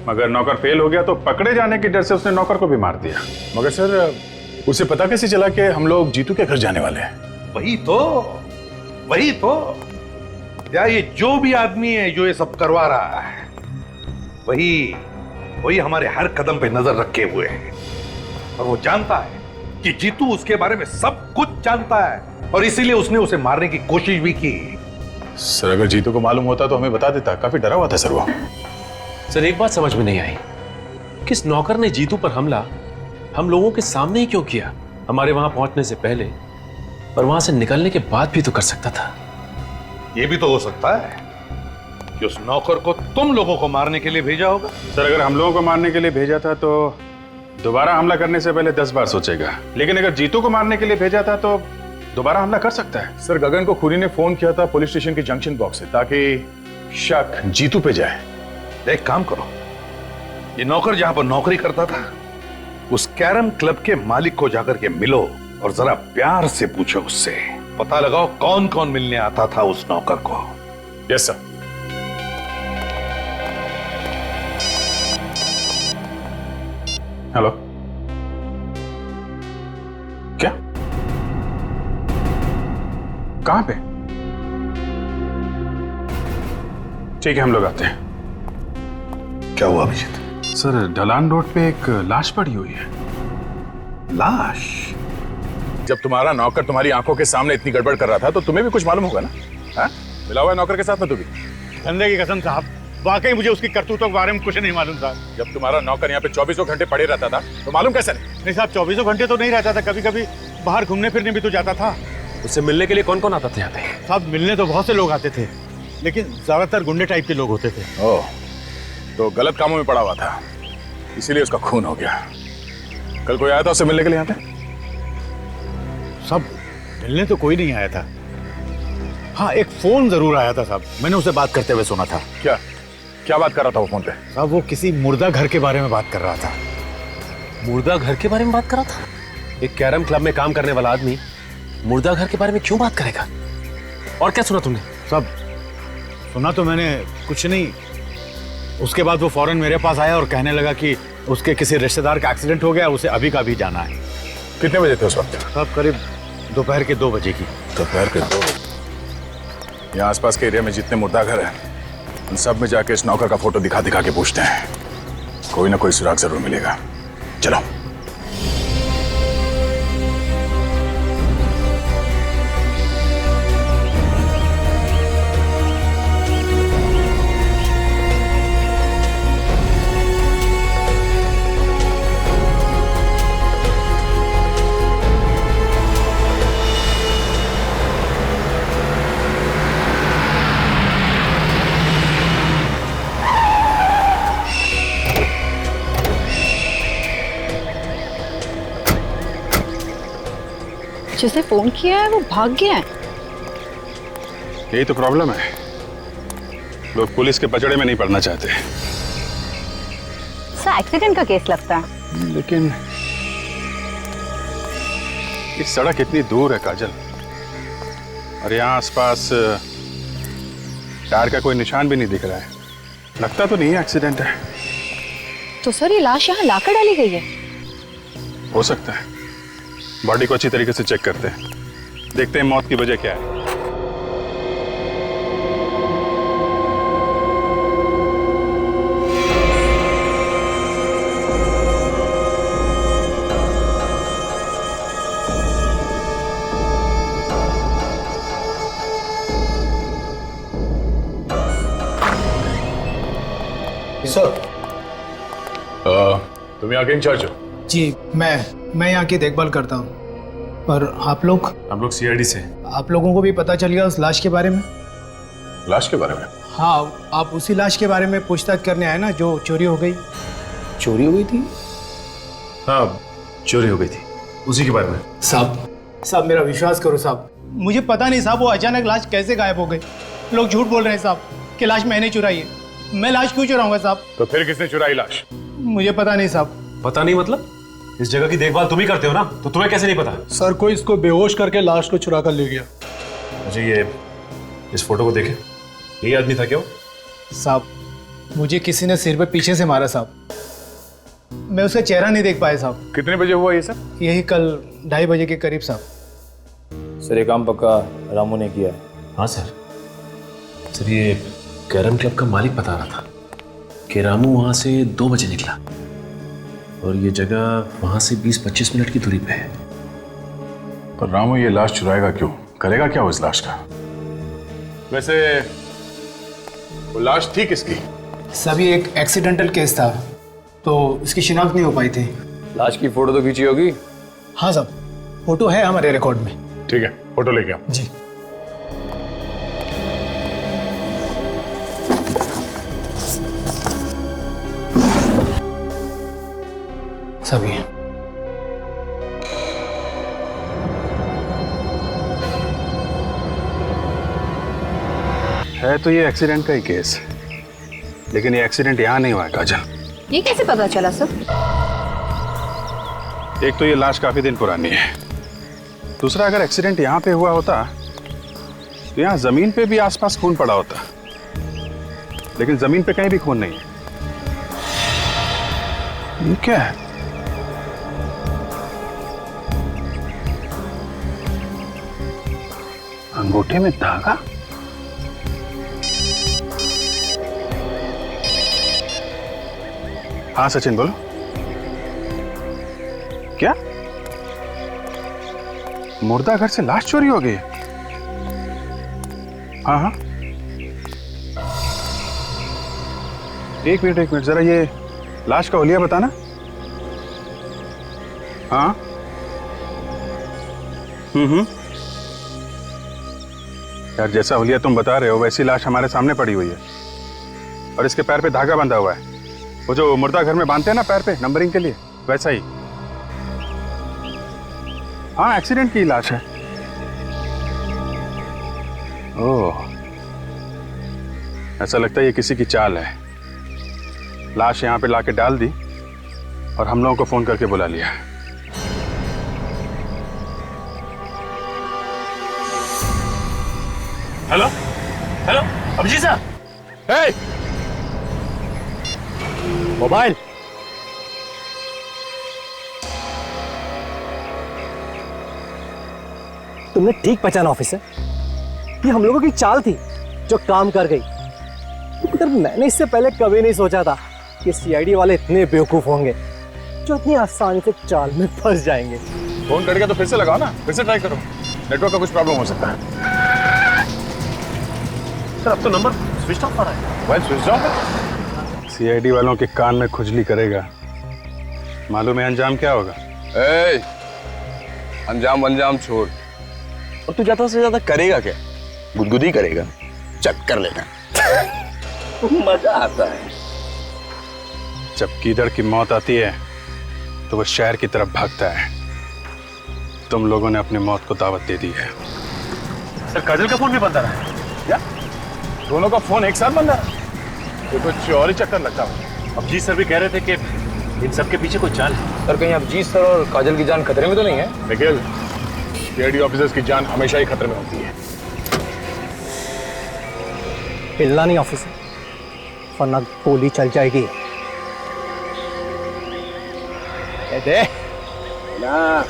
मगर नौकर फेल हो गया तो पकड़े जाने के डर से उसने नौकर को भी मार दिया। मगर सर उसे पता कैसे चला कि हम लोग जीतू के घर जाने वाले हैं? वही तो या ये जो भी आदमी है जो ये सब करवा रहा है वही हमारे हर कदम पे नजर रखे हुए है। और वो जानता है कि जीतू उसके बारे में सब कुछ जानता है और इसीलिए उसने उसे मारने की कोशिश भी की। सर अगर जीतू को मालूम होता तो हमें बता देता। काफी डरा हुआ था सर वो। सर एक बात समझ में नहीं आई, किस नौकर ने जीतू पर हमला हम लोगों के सामने ही क्यों किया? हमारे वहां पहुंचने से पहले और वहां से निकलने के बाद भी तो कर सकता था। यह भी तो हो सकता है कि उस नौकर को तुम लोगों को मारने के लिए भेजा होगा। सर अगर हम लोगों को मारने के लिए भेजा था तो दोबारा हमला करने से पहले 10 बार सोचेगा। लेकिन अगर जीतू को मारने के लिए भेजा था तो दोबारा हमला कर सकता है। सर गगन को खूनी ने फोन किया था पुलिस स्टेशन के जंक्शन बॉक्स से ताकि शक जीतू पे जाए। एक काम करो, ये नौकर जहां पर नौकरी करता था उस कैरम क्लब के मालिक को जाकर के मिलो और जरा प्यार से पूछो उससे, पता लगाओ कौन कौन मिलने आता था उस नौकर को। Yes sir. हेलो, क्या? कहां पे? ठीक है हम लोग आते हैं। क्या हुआ अभिजीत? सर ढलान रोड पे एक लाश पड़ी हुई है। लाश? जब तुम्हारा नौकर तुम्हारी आंखों के सामने इतनी गड़बड़ कर रहा था तो तुम्हें भी कुछ मालूम होगा ना? हाँ? मिला हुआ है नौकर के साथ में तू भी? धंधे की कसम साहब, वाकई मुझे उसकी करतूतों के बारे में कुछ नहीं मालूम था। जब तुम्हारा नौकर यहाँ पे 24 घंटे पड़े रहता था तो मालूम कैसे नहीं? नहीं साहब, 24 घंटे तो नहीं रहता था, कभी कभी बाहर घूमने फिरने भी तो जाता था। उससे मिलने के लिए कौन कौन आता था यहाँ पे? साहब मिलने तो बहुत से लोग आते थे, लेकिन ज्यादातर गुंडे टाइप के लोग होते थे। ओह, तो गलत कामों में पड़ा हुआ था, इसीलिए उसका खून हो गया। कल कोई आया था उससे मिलने के लिए यहाँ पे? सब मिलने तो कोई नहीं आया था। हाँ, एक फोन जरूर आया था साहब, मैंने उसे बात करते हुए सुना था। क्या क्या बात कर रहा था वो फोन पे? साहब वो किसी मुर्दा घर के बारे में बात कर रहा था। मुर्दा घर के बारे में बात कर रहा था? एक कैरम क्लब में काम करने वाला आदमी मुर्दा घर के बारे में क्यों बात करेगा? और क्या सुना तुमने? सब सुना तो मैंने कुछ नहीं। उसके बाद वो फौरन मेरे पास आया और कहने लगा कि उसके किसी रिश्तेदार का एक्सीडेंट हो गया, उसे अभी का अभी जाना है। कितने बजे थे उस वक्त? साहब करीब दोपहर के 2 बजे की। दोपहर के 2 बजे? यहाँ आसपास के एरिया में जितने मुर्दा घर हैं, उन सब में जाके इस नौकर का फोटो दिखा दिखा के पूछते हैं, कोई ना कोई सुराग जरूर मिलेगा। चलो। जिसे फोन किया है वो भाग गया है। यही तो प्रॉब्लम है, लोग पुलिस के पचड़े में नहीं पड़ना चाहते। सर एक्सीडेंट का केस लगता है। लेकिन ये सड़क इतनी दूर है काजल, और यहाँ आसपास टायर का कोई निशान भी नहीं दिख रहा है। लगता तो नहीं है एक्सीडेंट है। तो सर ये लाश यहाँ लाकर डाली गई है? हो सकता है। बॉडी को अच्छी तरीके से चेक करते हैं, देखते हैं मौत की वजह क्या है। सर तुम यहाँ के इंचार्ज हो? जी, मैं यहाँ की देखभाल करता हूँ। पर आप लोग? हम लोग सीआईडी से। आप लोगों को भी पता चल गया उस लाश के बारे में? लाश के बारे में? हाँ, आप उसी लाश के बारे में पूछताछ करने आए ना, जो चोरी हो गई। चोरी हो गई थी? हाँ, चोरी हो गई थी, उसी के बारे में। साहब मेरा विश्वास करो साहब, मुझे पता नहीं साहब वो अचानक लाश कैसे गायब हो गई। लोग झूठ बोल रहे हैं साहब कि लाश मैंने चुराई है। मैं लाश क्यों चुराऊंगा साहब? तो फिर किसने चुराई लाश? मुझे पता नहीं साहब। पता नहीं मतलब? इस जगह की देखभाल तुम ही करते हो ना, तो तुम्हें कैसे नहीं पता? सर कोई इसको बेहोश करके लाश को चुरा कर ले गया। मुझे ये इस फोटो को देखे, यही आदमी था क्या? साहब मुझे किसी ने सिर पे पीछे से मारा साहब, मैं उसका चेहरा नहीं देख पाया साहब। कितने बजे हुआ ये सब? यही कल 2:30 बजे के करीब साहब। सर ये काम पक्का रामू ने किया है। हाँ सर। सर ये कैरम क्लब का मालिक बता रहा था कि रामू वहां से 2 बजे निकला और ये जगह वहां से 20-25 मिनट की दूरी पे है। पर रामू ये लाश चुराएगा क्यों? करेगा क्या वो इस लाश का? वैसे वो लाश थी किसकी? सभी एक एक्सीडेंटल केस था, तो इसकी शिनाख्त नहीं हो पाई थी। लाश की फोटो तो खींची होगी? हाँ साहब, फोटो है हमारे रिकॉर्ड में। ठीक है, फोटो लेके आओ। जी। सभी है तो ये एक्सीडेंट का ही केस, लेकिन ये एक्सीडेंट यहाँ नहीं हुआ है काजल। ये कैसे पता चला सर? एक तो ये लाश काफी दिन पुरानी है, दूसरा अगर एक्सीडेंट यहाँ पे हुआ होता तो यहाँ जमीन पे भी आसपास खून पड़ा होता, लेकिन जमीन पे कहीं भी खून नहीं है। ये क्या है? अंगूठे में धागा? हाँ सचिन बोलो। क्या मुर्दा घर से लाश चोरी हो गई? हाँ हाँ, एक मिनट जरा ये लाश का हुलिया बताना। हाँ यार जैसा हुलिया तुम बता रहे हो वैसी लाश हमारे सामने पड़ी हुई है और इसके पैर पे धागा बंधा हुआ है, वो जो मुर्दा घर में बांधते हैं ना पैर पे नंबरिंग के लिए, वैसा ही। हाँ, एक्सीडेंट की लाश है। ओह, ऐसा लगता है ये किसी की चाल है। लाश यहाँ पे लाके डाल दी और हम लोगों को फोन करके बुला लिया। हेलो हेलो अभिजीत साहब। हे मोबाइल। तुमने ठीक पहचाना ऑफिसर, ये हम लोगों की चाल थी जो काम कर गई। मगर मैंने इससे पहले कभी नहीं सोचा था कि सीआईडी वाले इतने बेवकूफ होंगे जो इतनी आसानी से चाल में फंस जाएंगे। फोन कट गया तो फिर से लगाओ ना, फिर से ट्राई करो, नेटवर्क का कुछ प्रॉब्लम हो सकता है। सर अब तो नंबर स्विच ऑफ आ रहा है। मोबाइल स्विच ऑफ है। सीआईडी वालों के कान में खुजली करेगा, मालूम है अंजाम क्या होगा? ए, अंजाम अंजाम छोड़, और तू ज्यादा से ज्यादा करेगा क्या? गुदगुदी करेगा, चेक कर लेना। मजा आता है। जब गीदड़ की मौत आती है तो वो शहर की तरफ भागता है। तुम लोगों ने अपनी मौत को दावत दे दी है। सर काजल का फोन भी बंद आ रहा है। क्या दोनों का फोन एक साथ बंद है? ये कुछ और ही चक्कर लगता है। अभिजीत सर भी कह रहे थे कि इन सब के पीछे कोई चाल है। सर कहीं अभिजीत सर और काजल की जान खतरे में तो नहीं है? निखिल, सीआईडी ऑफिसर्स की जान हमेशा ही खतरे में होती है। हिलना नहीं ऑफिसर, वरना गोली चल जाएगी। दे ना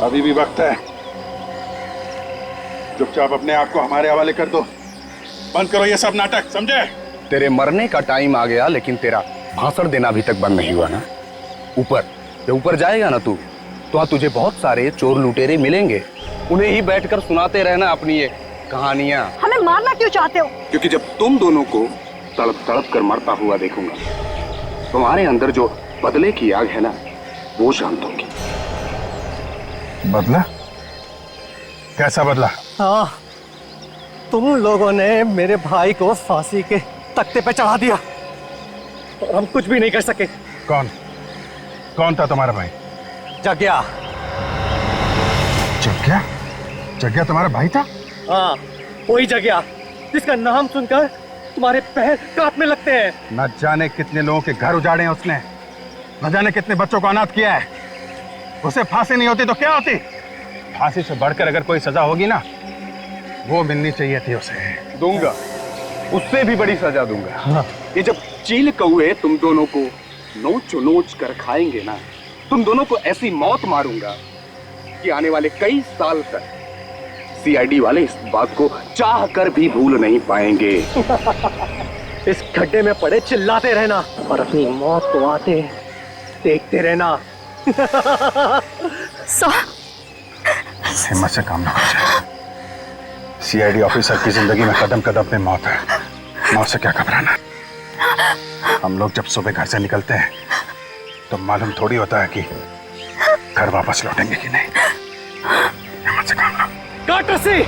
अभी भी वक्त है, चुपचाप अपने आप को हमारे हवाले कर दो। बंद करो ये सब नाटक, समझे? तेरे मरने का टाइम आ गया, लेकिन तेरा भाषण देना अभी तक बंद नहीं हुआ ना। ऊपर जब ऊपर जाएगा ना तू, तो वहाँ तुझे बहुत सारे चोर लुटेरे मिलेंगे, उन्हें ही बैठकर सुनाते रहना अपनी ये कहानियां। हमें मारना क्यों चाहते हो? क्योंकि जब तुम दोनों को तड़प तड़प कर मरता हुआ देखूंगा, तुम्हारे अंदर जो बदले की आग है ना, वो शांत होगी। बदला? कैसा बदला? हाँ, तुम लोगों ने मेरे भाई को फांसी के तख्ते पे चढ़ा दिया और हम कुछ भी नहीं कर सके। कौन कौन था तुम्हारा भाई? जग्या। जग्या? जग्या तुम्हारा भाई था? हाँ, वही जग्या जिसका नाम सुनकर तुम्हारे पैर कांपने लगते हैं। न जाने कितने लोगों के घर उजाड़े हैं उसने, न जाने कितने बच्चों को अनाथ किया है। उसे फांसी नहीं होती तो क्या होती? फांसी से बढ़कर अगर कोई सजा होगी ना, वो मिलनी चाहिए थी उसे। दूंगा, उससे भी बड़ी सजा दूंगा। हाँ। ये जब चील कौए तुम दोनों को नोच नोच कर खाएंगे ना, तुम दोनों को ऐसी मौत मारूंगा कि आने वाले कई साल तक सीआईडी वाले इस बात को चाह कर भी भूल नहीं पाएंगे। इस गड्ढे में पड़े चिल्लाते रहना और अपनी मौत को आते देखते रहना। हिम्मत से काम ना कर। सीआईडी ऑफिसर की जिंदगी में कदम कदम पे मौत है, मौत से क्या घबराना। हम लोग जब सुबह घर से निकलते हैं तो मालूम थोड़ी होता है कि घर वापस लौटेंगे कि नहीं। हिम्मत से काम लो। काट रस्सी।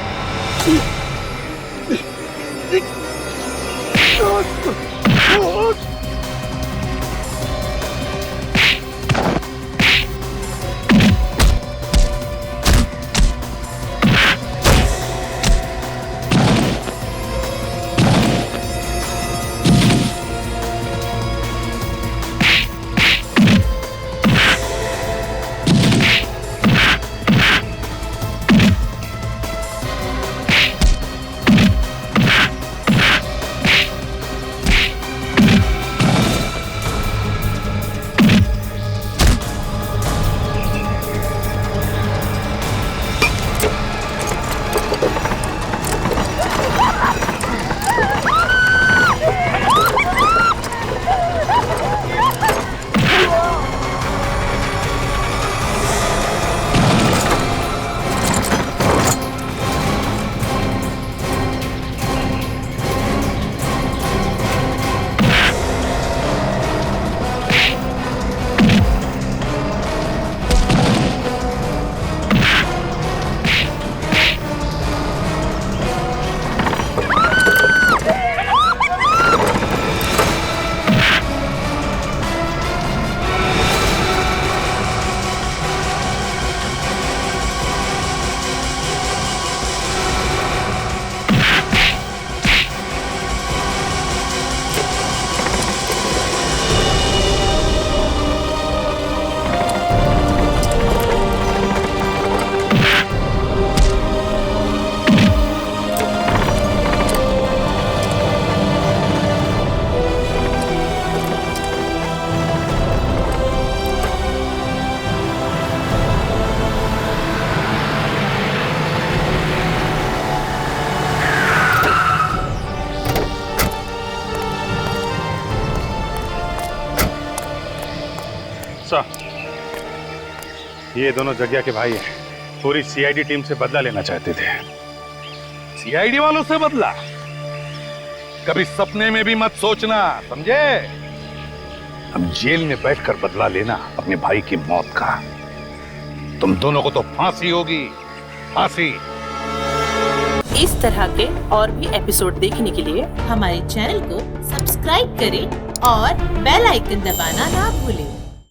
ये दोनों जग्या के भाई हैं। पूरी सीआईडी टीम से बदला लेना चाहते थे। सीआईडी वालों से बदला? कभी सपने में भी मत सोचना, समझे? अब जेल में बैठकर बदला लेना अपने भाई की मौत का। तुम दोनों को तो फांसी होगी, फांसी। इस तरह के और भी एपिसोड देखने के लिए हमारे चैनल को सब्सक्राइब करें और बेल आइकन दबाना ना भूलें।